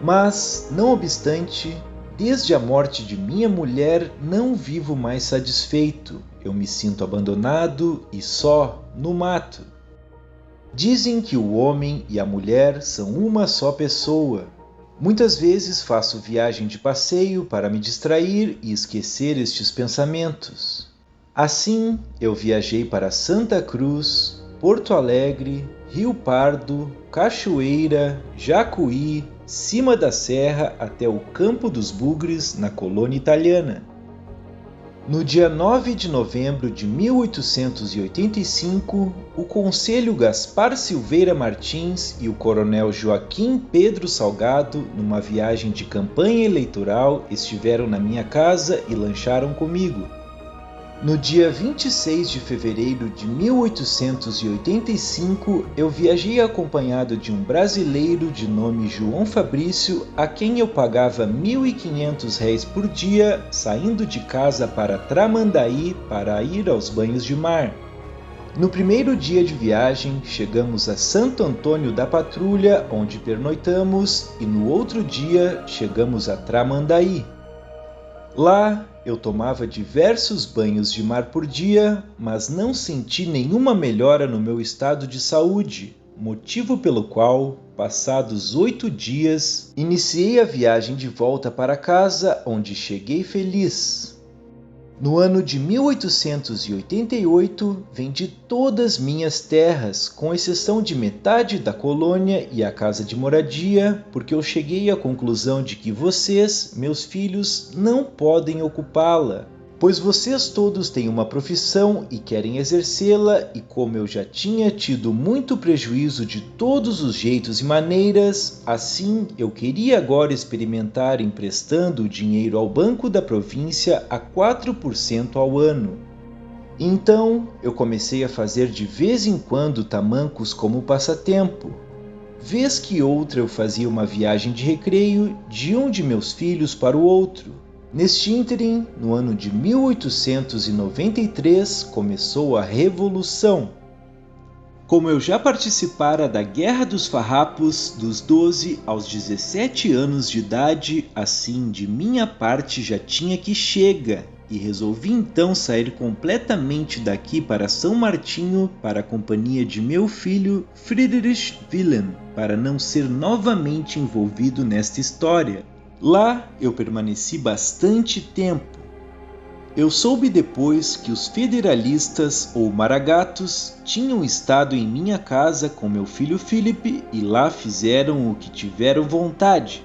Mas, não obstante, desde a morte de minha mulher não vivo mais satisfeito. Eu me sinto abandonado e só no mato. Dizem que o homem e a mulher são uma só pessoa. Muitas vezes faço viagem de passeio para me distrair e esquecer estes pensamentos. Assim, eu viajei para Santa Cruz, Porto Alegre, Rio Pardo, Cachoeira, Jacuí, Cima da Serra até o Campo dos Bugres, na colônia italiana. No dia 9 de novembro de 1885, o Conselho Gaspar Silveira Martins e o Coronel Joaquim Pedro Salgado, numa viagem de campanha eleitoral, estiveram na minha casa e lancharam comigo. No dia 26 de fevereiro de 1885, eu viajei acompanhado de um brasileiro de nome João Fabrício, a quem eu pagava R$ 1.500 por dia, saindo de casa para Tramandaí para ir aos banhos de mar. No primeiro dia de viagem, chegamos a Santo Antônio da Patrulha, onde pernoitamos, e no outro dia chegamos a Tramandaí. Lá, eu tomava diversos banhos de mar por dia, mas não senti nenhuma melhora no meu estado de saúde, motivo pelo qual, passados 8 dias, iniciei a viagem de volta para casa, onde cheguei feliz. No ano de 1888, vendi todas minhas terras, com exceção de metade da colônia e a casa de moradia, porque eu cheguei à conclusão de que vocês, meus filhos, não podem ocupá-la, pois vocês todos têm uma profissão e querem exercê-la, e como eu já tinha tido muito prejuízo de todos os jeitos e maneiras, assim eu queria agora experimentar emprestando o dinheiro ao Banco da Província a 4% ao ano. Então eu comecei a fazer de vez em quando tamancos como passatempo. Vez que outra eu fazia uma viagem de recreio de um de meus filhos para o outro. Neste ínterim, no ano de 1893, começou a Revolução. Como eu já participara da Guerra dos Farrapos dos 12 aos 17 anos de idade, assim de minha parte já tinha que chega, e resolvi então sair completamente daqui para São Martinho para a companhia de meu filho Friedrich Wilhelm, para não ser novamente envolvido nesta história. Lá eu permaneci bastante tempo. Eu soube depois que os federalistas ou maragatos tinham estado em minha casa com meu filho Philip e lá fizeram o que tiveram vontade.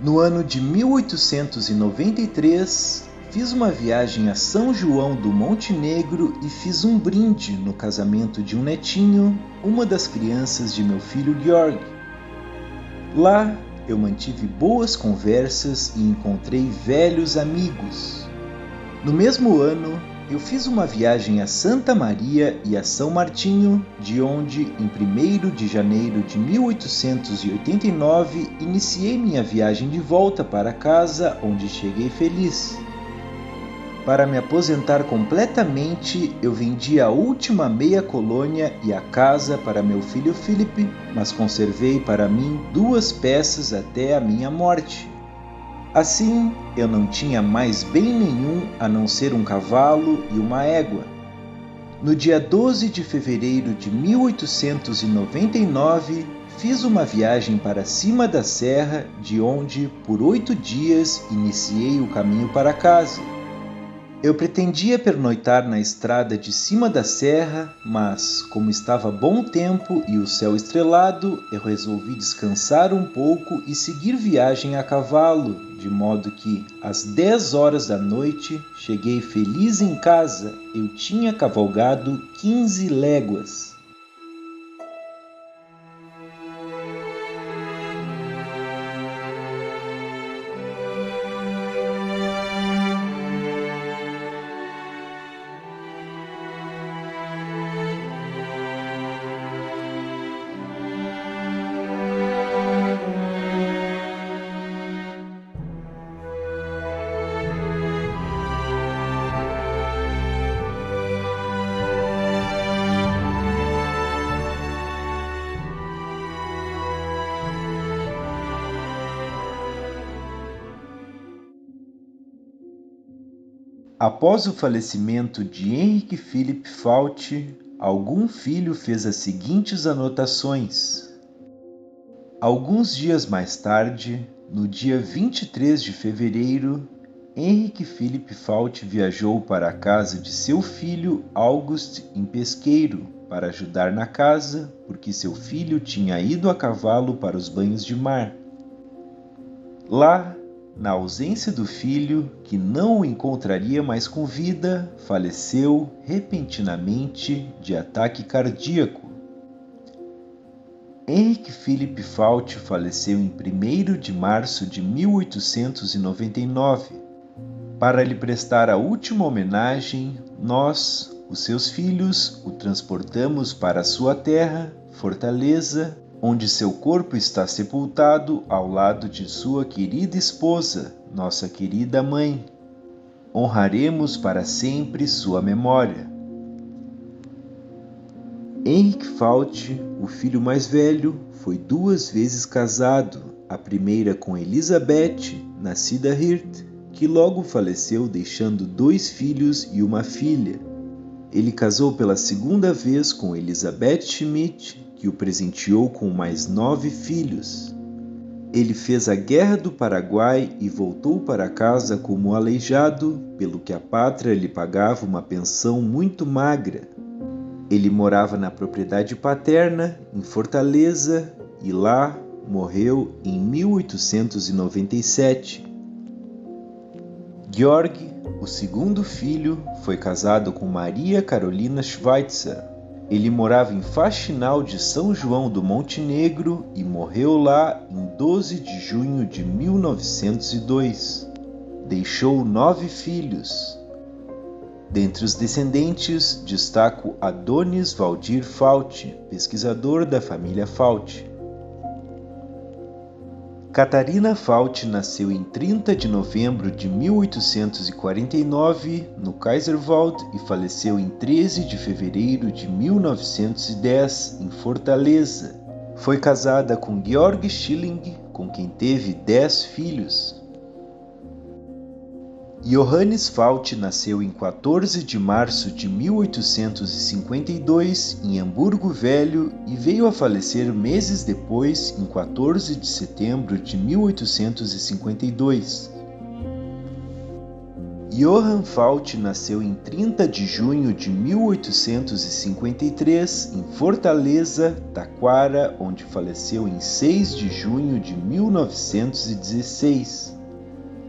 No ano de 1893, fiz uma viagem a São João do Monte Negro e fiz um brinde no casamento de um netinho, uma das crianças de meu filho Georg. Lá, eu mantive boas conversas e encontrei velhos amigos. No mesmo ano, eu fiz uma viagem a Santa Maria e a São Martinho, de onde, em 1º de janeiro de 1889, iniciei minha viagem de volta para casa, onde cheguei feliz. Para me aposentar completamente, eu vendi a última meia colônia e a casa para meu filho Philip, mas conservei para mim 2 peças até a minha morte. Assim, eu não tinha mais bem nenhum a não ser um cavalo e uma égua. No dia 12 de fevereiro de 1899, fiz uma viagem para Cima da Serra, de onde, por 8 dias, iniciei o caminho para casa. Eu pretendia pernoitar na estrada de Cima da Serra, mas, como estava bom tempo e o céu estrelado, eu resolvi descansar um pouco e seguir viagem a cavalo, de modo que, às 10 horas da noite, cheguei feliz em casa. Eu tinha cavalgado 15 léguas. Após o falecimento de Henrique Philippe Fault, algum filho fez as seguintes anotações. Alguns dias mais tarde, no dia 23 de fevereiro, Henrique Philippe Fault viajou para a casa de seu filho Auguste em Pesqueiro para ajudar na casa, porque seu filho tinha ido a cavalo para os banhos de mar. Lá, na ausência do filho, que não o encontraria mais com vida, faleceu repentinamente de ataque cardíaco. Henrique Philippe Fault faleceu em 1º de março de 1899. Para lhe prestar a última homenagem, nós, os seus filhos, o transportamos para a sua terra, Fortaleza, onde seu corpo está sepultado ao lado de sua querida esposa, nossa querida mãe. Honraremos para sempre sua memória. Henrique Fault, o filho mais velho, foi 2 vezes casado, a primeira com Elizabeth, nascida Hirt, que logo faleceu deixando 2 filhos e uma filha. Ele casou pela 2ª vez com Elizabeth Schmidt, que o presenteou com mais 9 filhos. Ele fez a Guerra do Paraguai e voltou para casa como aleijado, pelo que a pátria lhe pagava uma pensão muito magra. Ele morava na propriedade paterna, em Fortaleza, e lá morreu em 1897. Georg, o 2º filho, foi casado com Maria Carolina Schweitzer. Ele morava em Faxinal de São João do Montenegro e morreu lá em 12 de junho de 1902. Deixou 9 filhos. Dentre os descendentes, destaco Adonis Valdir Fault, pesquisador da família Fault. Catarina Fault nasceu em 30 de novembro de 1849, no Kaiserwald, e faleceu em 13 de fevereiro de 1910, em Fortaleza. Foi casada com Georg Schilling, com quem teve 10 filhos. Johannes Fault nasceu em 14 de março de 1852 em Hamburgo Velho e veio a falecer meses depois, em 14 de setembro de 1852. Johann Fault nasceu em 30 de junho de 1853 em Fortaleza, Taquara, onde faleceu em 6 de junho de 1916.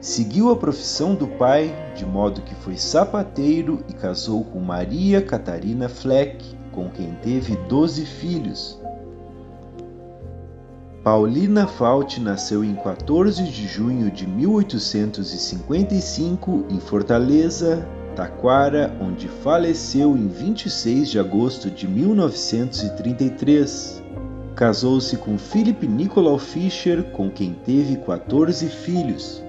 Seguiu a profissão do pai, de modo que foi sapateiro e casou com Maria Catarina Fleck, com quem teve 12 filhos. Paulina Fault nasceu em 14 de junho de 1855 em Fortaleza, Taquara, onde faleceu em 26 de agosto de 1933. Casou-se com Philipp Nicolau Fischer, com quem teve 14 filhos.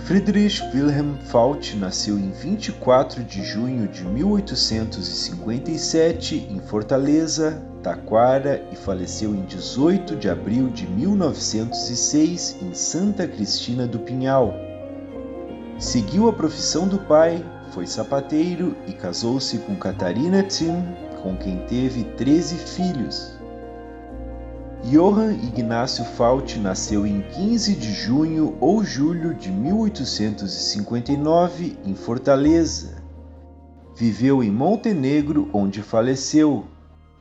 Friedrich Wilhelm Fault nasceu em 24 de junho de 1857 em Fortaleza, Taquara, e faleceu em 18 de abril de 1906 em Santa Cristina do Pinhal. Seguiu a profissão do pai, foi sapateiro e casou-se com Catarina Thiem, com quem teve 13 filhos. Johann Ignácio Fault nasceu em 15 de junho ou julho de 1859 em Fortaleza. Viveu em Montenegro, onde faleceu.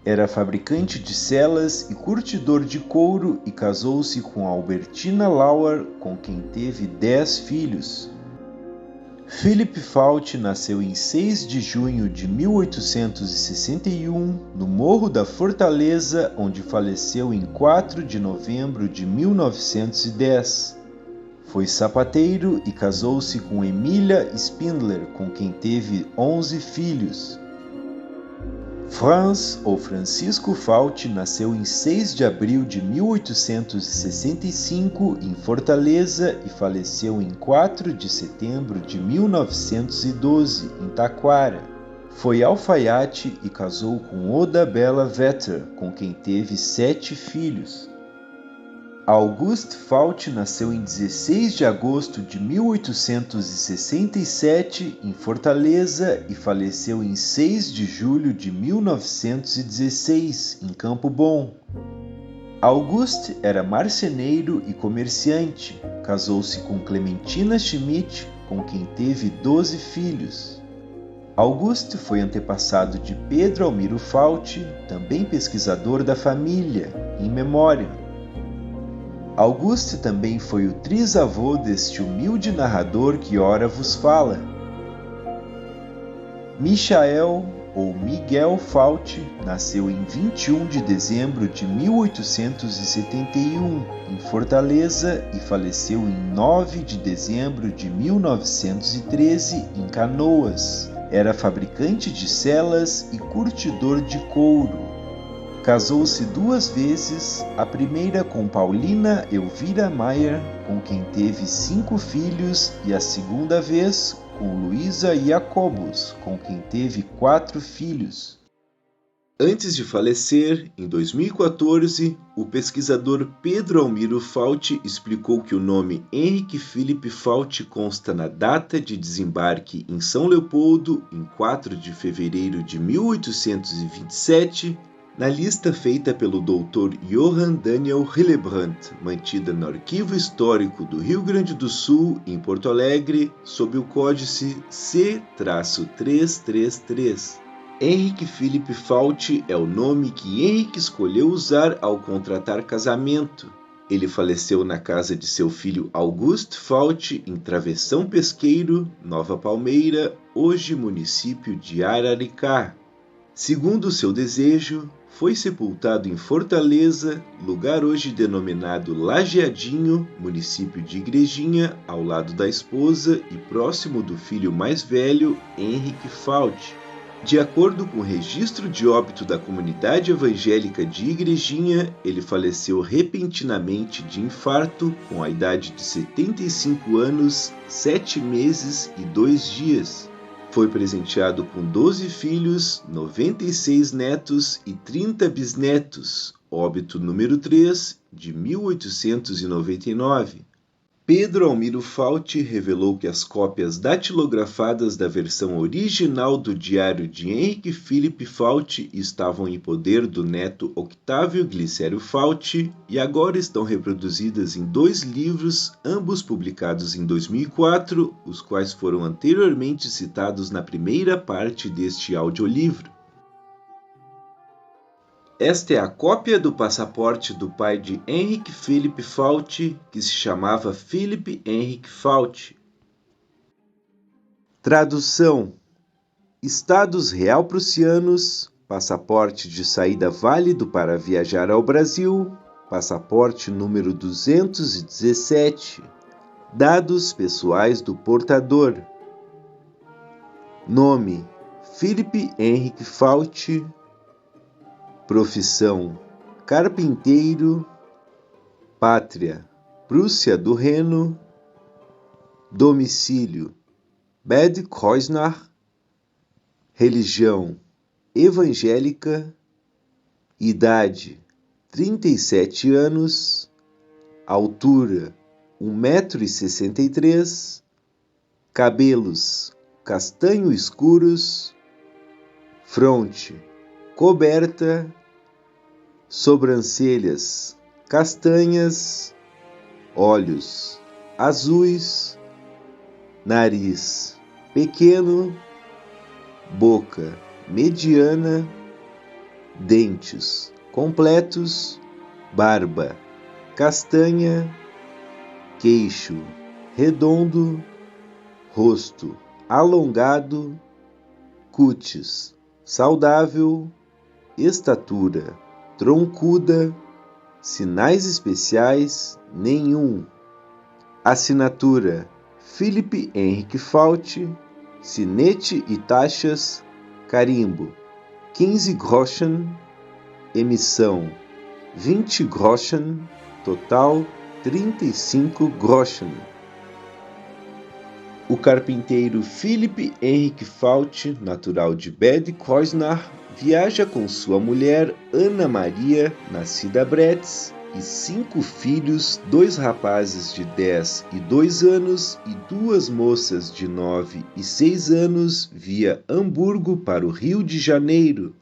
Era fabricante de celas e curtidor de couro e casou-se com Albertina Lauer, com quem teve 10 filhos. Philipp Fault nasceu em 6 de junho de 1861, no Morro da Fortaleza, onde faleceu em 4 de novembro de 1910. Foi sapateiro e casou-se com Emília Spindler, com quem teve 11 filhos. Franz, ou Francisco Fault, nasceu em 6 de abril de 1865 em Fortaleza e faleceu em 4 de setembro de 1912 em Taquara. Foi alfaiate e casou com Oda Bella Vetter, com quem teve 7 filhos. Auguste Fault nasceu em 16 de agosto de 1867 em Fortaleza e faleceu em 6 de julho de 1916 em Campo Bom. Auguste era marceneiro e comerciante. Casou-se com Clementina Schmidt, com quem teve 12 filhos. Auguste foi antepassado de Pedro Almiro Fault, também pesquisador da família, in memoriam. Auguste também foi o trisavô deste humilde narrador que ora vos fala. Michael, ou Miguel Fault, nasceu em 21 de dezembro de 1871, em Fortaleza, e faleceu em 9 de dezembro de 1913, em Canoas. Era fabricante de celas e curtidor de couro. Casou-se 2 vezes, a primeira com Paulina Elvira Maier, com quem teve 5 filhos, e a segunda vez com Luísa Jacobus, com quem teve 4 filhos. Antes de falecer, em 2014, o pesquisador Pedro Almiro Fault explicou que o nome Henrique Philippe Fault consta na data de desembarque em São Leopoldo, em 4 de fevereiro de 1827, na lista feita pelo Dr. Johann Daniel Hillebrandt, mantida no Arquivo Histórico do Rio Grande do Sul, em Porto Alegre, sob o códice C-333. Henrique Philippe Fault é o nome que Henrique escolheu usar ao contratar casamento. Ele faleceu na casa de seu filho Auguste Fault, em Travessão Pesqueiro, Nova Palmeira, hoje município de Araricá. Segundo seu desejo, foi sepultado em Fortaleza, lugar hoje denominado Lajeadinho, município de Igrejinha, ao lado da esposa e próximo do filho mais velho, Henrique Fault. De acordo com o registro de óbito da comunidade evangélica de Igrejinha, ele faleceu repentinamente de infarto com a idade de 75 anos, 7 meses e 2 dias. Foi presenteado com 12 filhos, 96 netos e 30 bisnetos, óbito número 3, de 1899. Pedro Almiro Fault revelou que as cópias datilografadas da versão original do diário de Henrique Philippe Fault estavam em poder do neto Octávio Glicério Fault e agora estão reproduzidas em 2 livros, ambos publicados em 2004, os quais foram anteriormente citados na primeira parte deste audiolivro. Esta é a cópia do passaporte do pai de Henrique Philippe Fault, que se chamava Philippe Henrique Fault. Tradução: Estados Real Prussianos, passaporte de saída válido para viajar ao Brasil, passaporte número 217. Dados pessoais do portador. Nome: Philippe Henrique Fault. Profissão: carpinteiro. Pátria: Prússia do Reno. Domicílio: Bad Kreuznach. Religião: evangélica. Idade: 37 anos. Altura: 1,63 m. Cabelos: castanho escuros. Fronte: coberta. Sobrancelhas: castanhas. Olhos: azuis. Nariz: pequeno. Boca: mediana. Dentes: completos. Barba: castanha. Queixo: redondo. Rosto: alongado. Cútis: saudável. Estatura: troncuda. Sinais especiais: nenhum. Assinatura: Philippe Henrique Fault. Sinete e taxas: carimbo: 15 Groschen. Emissão: 20 Groschen. Total: 35 Groschen. O carpinteiro Philippe Henrique Fault, natural de Bad Kreuznach, viaja com sua mulher Ana Maria, nascida Bretz, e 5 filhos, 2 rapazes de 10 e 2 anos e 2 moças de 9 e 6 anos via Hamburgo para o Rio de Janeiro,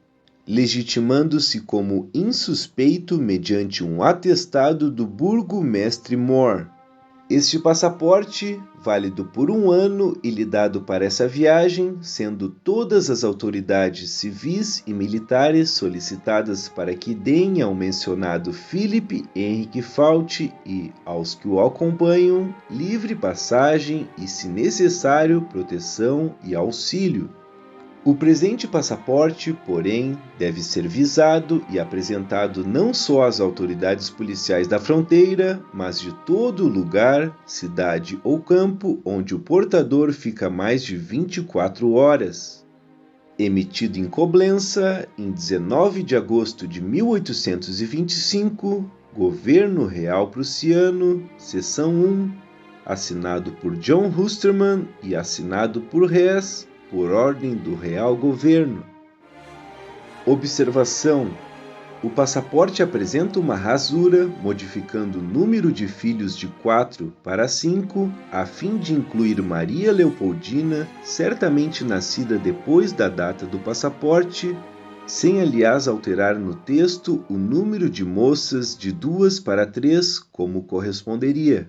legitimando-se como insuspeito mediante um atestado do burgomestre Mohr. Este passaporte, válido por 1 ano e lhe dado para essa viagem, sendo todas as autoridades civis e militares solicitadas para que deem ao mencionado Philipp Henrik Falti e, aos que o acompanham, livre passagem e, se necessário, proteção e auxílio. O presente passaporte, porém, deve ser visado e apresentado não só às autoridades policiais da fronteira, mas de todo lugar, cidade ou campo onde o portador fica mais de 24 horas. Emitido em Coblença, em 19 de agosto de 1825, Governo Real Prussiano, Seção 1, assinado por John Hustermann e assinado por Hess, por ordem do Real Governo. Observação: o passaporte apresenta uma rasura, modificando o número de filhos de 4 para 5, a fim de incluir Maria Leopoldina, certamente nascida depois da data do passaporte, sem aliás alterar no texto o número de moças de 2 para 3, como corresponderia.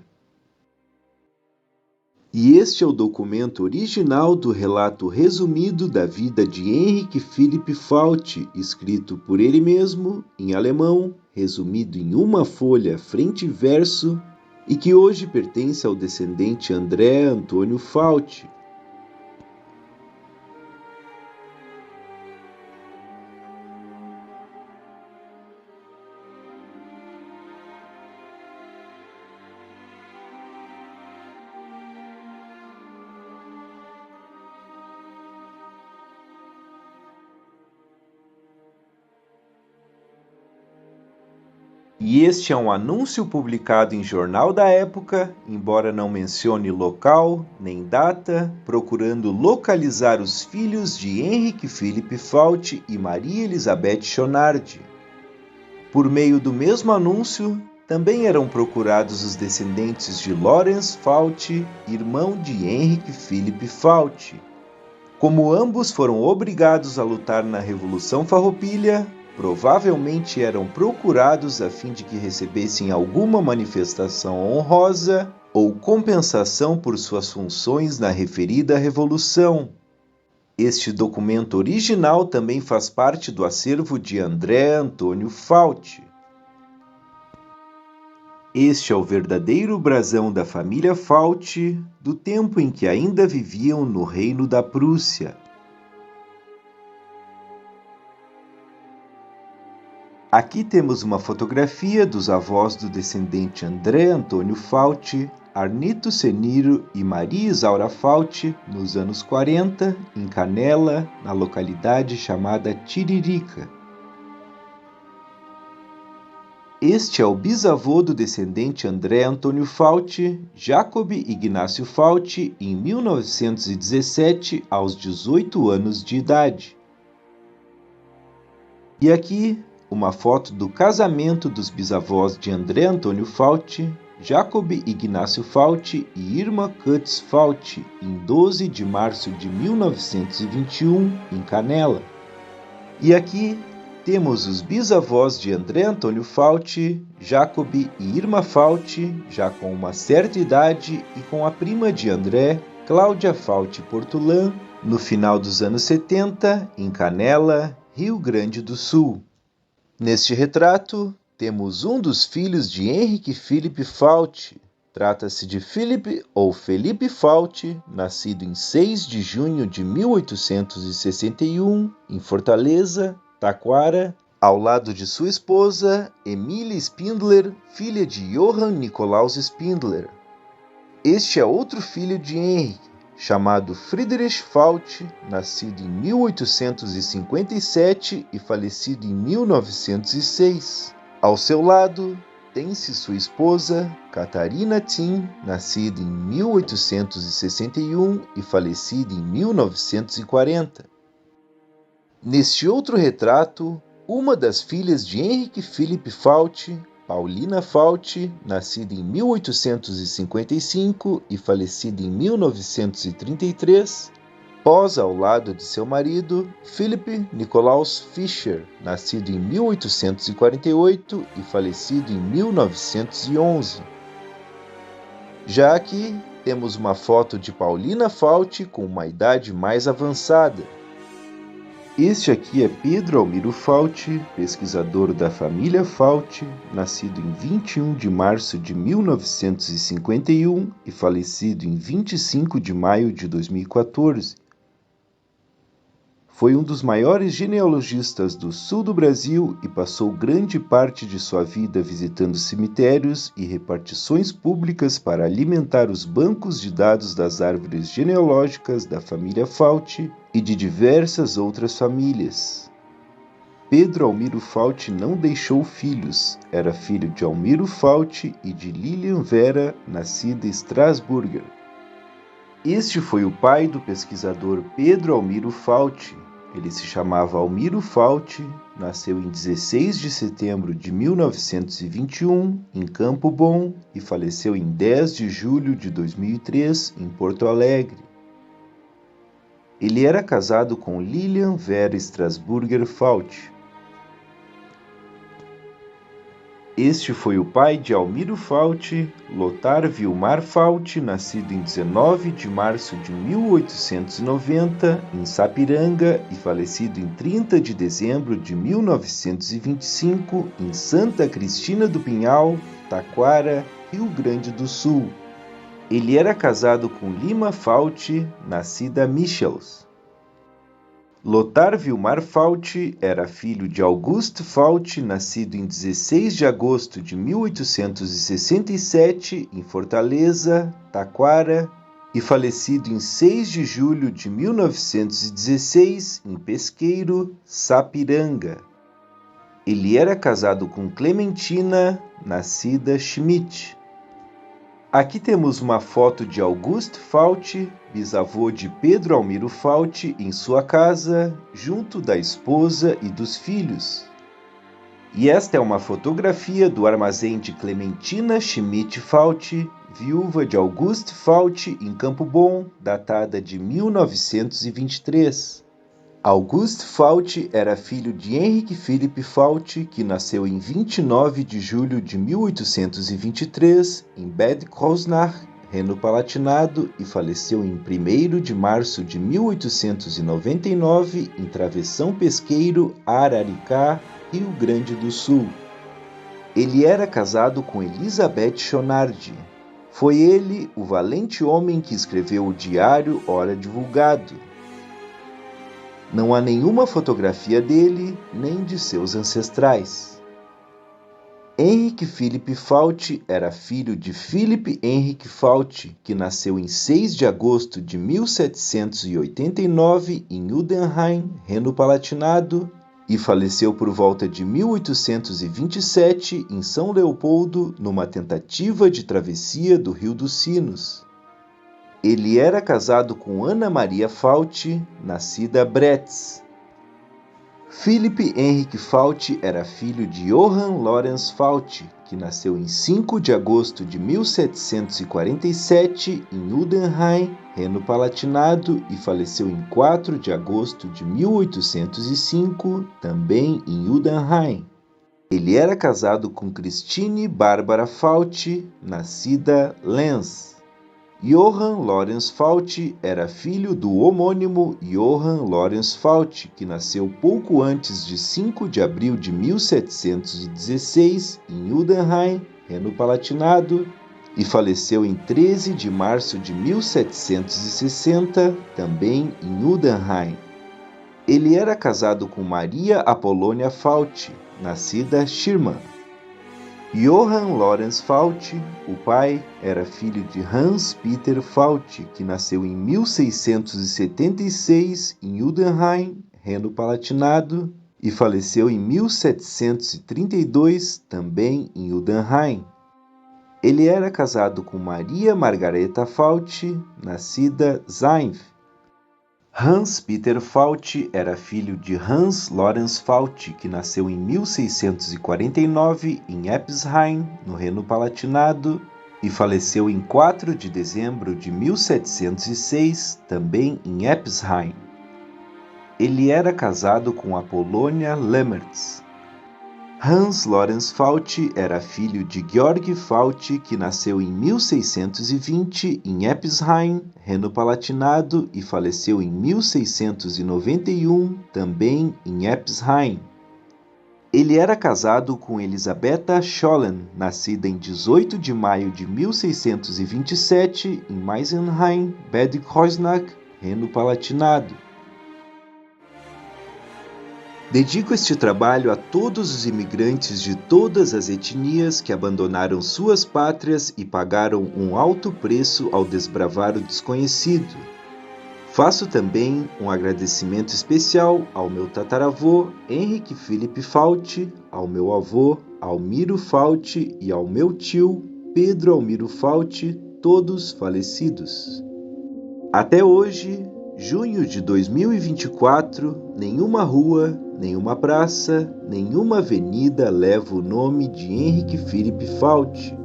E este é o documento original do relato resumido da vida de Henrik Philipp Falti, escrito por ele mesmo, em alemão, resumido em uma folha frente e verso, e que hoje pertence ao descendente André Antônio Falti. E este é um anúncio publicado em jornal da época, embora não mencione local nem data, procurando localizar os filhos de Henrik Philipp Falti e Maria Elizabeth Schonardi. Por meio do mesmo anúncio, também eram procurados os descendentes de Lorenz Falti, irmão de Henrik Philipp Falti. Como ambos foram obrigados a lutar na Revolução Farroupilha, provavelmente eram procurados a fim de que recebessem alguma manifestação honrosa ou compensação por suas funções na referida revolução. Este documento original também faz parte do acervo de André Antônio Falti. Este é o verdadeiro brasão da família Falti, do tempo em que ainda viviam no Reino da Prússia. Aqui temos uma fotografia dos avós do descendente André Antônio Falti, Arnito Seniro e Maria Isaura Falti, nos anos 40, em Canela, na localidade chamada Tiririca. Este é o bisavô do descendente André Antônio Falti, Jacob Ignácio Falti, em 1917, aos 18 anos de idade. E aqui, uma foto do casamento dos bisavós de André Antônio Falti, Jacob Ignácio Falti e Irma Cutts Falti, em 12 de março de 1921, em Canela. E aqui temos os bisavós de André Antônio Falti, Jacob e Irma Falti, já com uma certa idade, e com a prima de André, Cláudia Falti Portulã, no final dos anos 70, em Canela, Rio Grande do Sul. Neste retrato, temos um dos filhos de Henrik Philipp Falti. Trata-se de Philipp ou Felipe Falti, nascido em 6 de junho de 1861, em Fortaleza, Taquara, ao lado de sua esposa, Emilie Spindler, filha de Johann Nikolaus Spindler. Este é outro filho de Henrik, chamado Friedrich Falti, nascido em 1857 e falecido em 1906. Ao seu lado, tem-se sua esposa, Catarina Thiem, nascida em 1861 e falecida em 1940. Neste outro retrato, uma das filhas de Henrik Philipp Falti, Paulina Fauci, nascida em 1855 e falecida em 1933, posa ao lado de seu marido, Philipp Nikolaus Fischer, nascido em 1848 e falecido em 1911. Já aqui temos uma foto de Paulina Fauci com uma idade mais avançada. Este aqui é Pedro Almiro Fauci, pesquisador da família Fauci, nascido em 21 de março de 1951 e falecido em 25 de maio de 2014. Foi um dos maiores genealogistas do sul do Brasil e passou grande parte de sua vida visitando cemitérios e repartições públicas para alimentar os bancos de dados das árvores genealógicas da família Fauci e de diversas outras famílias. Pedro Almiro Fauci não deixou filhos, era filho de Almiro Fauci e de Lilian Vera, nascida Strasburger. Este foi o pai do pesquisador Pedro Almiro Fauci. Ele se chamava Almiro Fauci, nasceu em 16 de setembro de 1921 em Campo Bom e faleceu em 10 de julho de 2003 em Porto Alegre. Ele era casado com Lilian Vera Strasburger Fauci. Este foi o pai de Almiro Fauci, Lothar Vilmar Fauci, nascido em 19 de março de 1890, em Sapiranga, e falecido em 30 de dezembro de 1925, em Santa Cristina do Pinhal, Taquara, Rio Grande do Sul. Ele era casado com Lima Fauci, nascida Michels. Lothar Vilmar Fauci era filho de Auguste Fauci, nascido em 16 de agosto de 1867 em Fortaleza, Taquara, e falecido em 6 de julho de 1916 em Pesqueiro, Sapiranga. Ele era casado com Clementina, nascida Schmidt. Aqui temos uma foto de Auguste Fauci, bisavô de Pedro Almiro Fauci, em sua casa, junto da esposa e dos filhos. E esta é uma fotografia do armazém de Clementina Schmidt Fauci, viúva de Auguste Fauci, em Campo Bom, datada de 1923. Auguste Fauci era filho de Henrique Philipp Fauci, que nasceu em 29 de julho de 1823 em Bad Kreuznach, Reno-Palatinado, e faleceu em 1º de março de 1899 em Travessão Pesqueiro, Araricá, Rio Grande do Sul. Ele era casado com Elizabeth Schonardi. Foi ele o valente homem que escreveu o diário Hora Divulgado. Não há nenhuma fotografia dele, nem de seus ancestrais. Henrique Philipp Fauci era filho de Philipp Henrique Fauci, que nasceu em 6 de agosto de 1789 em Udenheim, Reno-Palatinado, e faleceu por volta de 1827 em São Leopoldo, numa tentativa de travessia do Rio dos Sinos. Ele era casado com Ana Maria Fauci, nascida Bretz. Philipp Henrique Fauci era filho de Johann Lorenz Fauci, que nasceu em 5 de agosto de 1747 em Udenheim, Reno-Palatinado, e faleceu em 4 de agosto de 1805, também em Udenheim. Ele era casado com Christine Bárbara Fauci, nascida Lenz. Johann Lorenz Fauci era filho do homônimo Johann Lorenz Fauci, que nasceu pouco antes de 5 de abril de 1716 em Udenheim, Reno-Palatinado, e faleceu em 13 de março de 1760, também em Udenheim. Ele era casado com Maria Apolônia Fauci, nascida Schirmann. Johann Lorenz Fauci, o pai, era filho de Hans Peter Fauci, que nasceu em 1676 em Udenheim, Reno-Palatinado, e faleceu em 1732, também em Udenheim. Ele era casado com Maria Margareta Fauci, nascida Zainf. Hans Peter Falty era filho de Hans Lorenz Falty, que nasceu em 1649 em Eppsheim, no Reno Palatinado, e faleceu em 4 de dezembro de 1706, também em Eppsheim. Ele era casado com Apollonia Lemmertz. Hans Lorenz Falty era filho de Georg Falty, que nasceu em 1620 em Eppsheim, Reno Palatinado, e faleceu em 1691, também em Eppsheim. Ele era casado com Elisabetta Schollen, nascida em 18 de maio de 1627 em Meisenheim, Bad Kreuznach, Reno Palatinado. Dedico este trabalho a todos os imigrantes de todas as etnias que abandonaram suas pátrias e pagaram um alto preço ao desbravar o desconhecido. Faço também um agradecimento especial ao meu tataravô Henrique Philipp Falty, ao meu avô Almiro Falty e ao meu tio Pedro Almiro Falty, todos falecidos. Até hoje, junho de 2024, nenhuma rua, nenhuma praça, nenhuma avenida leva o nome de Henrique Philipp Falty,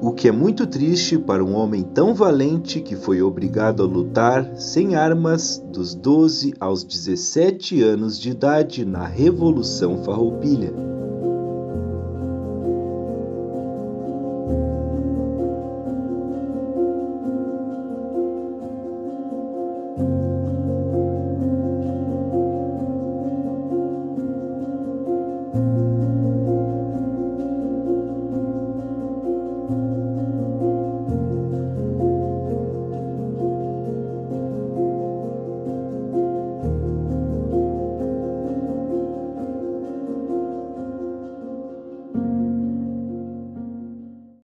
o que é muito triste para um homem tão valente que foi obrigado a lutar sem armas dos 12 aos 17 anos de idade na Revolução Farroupilha.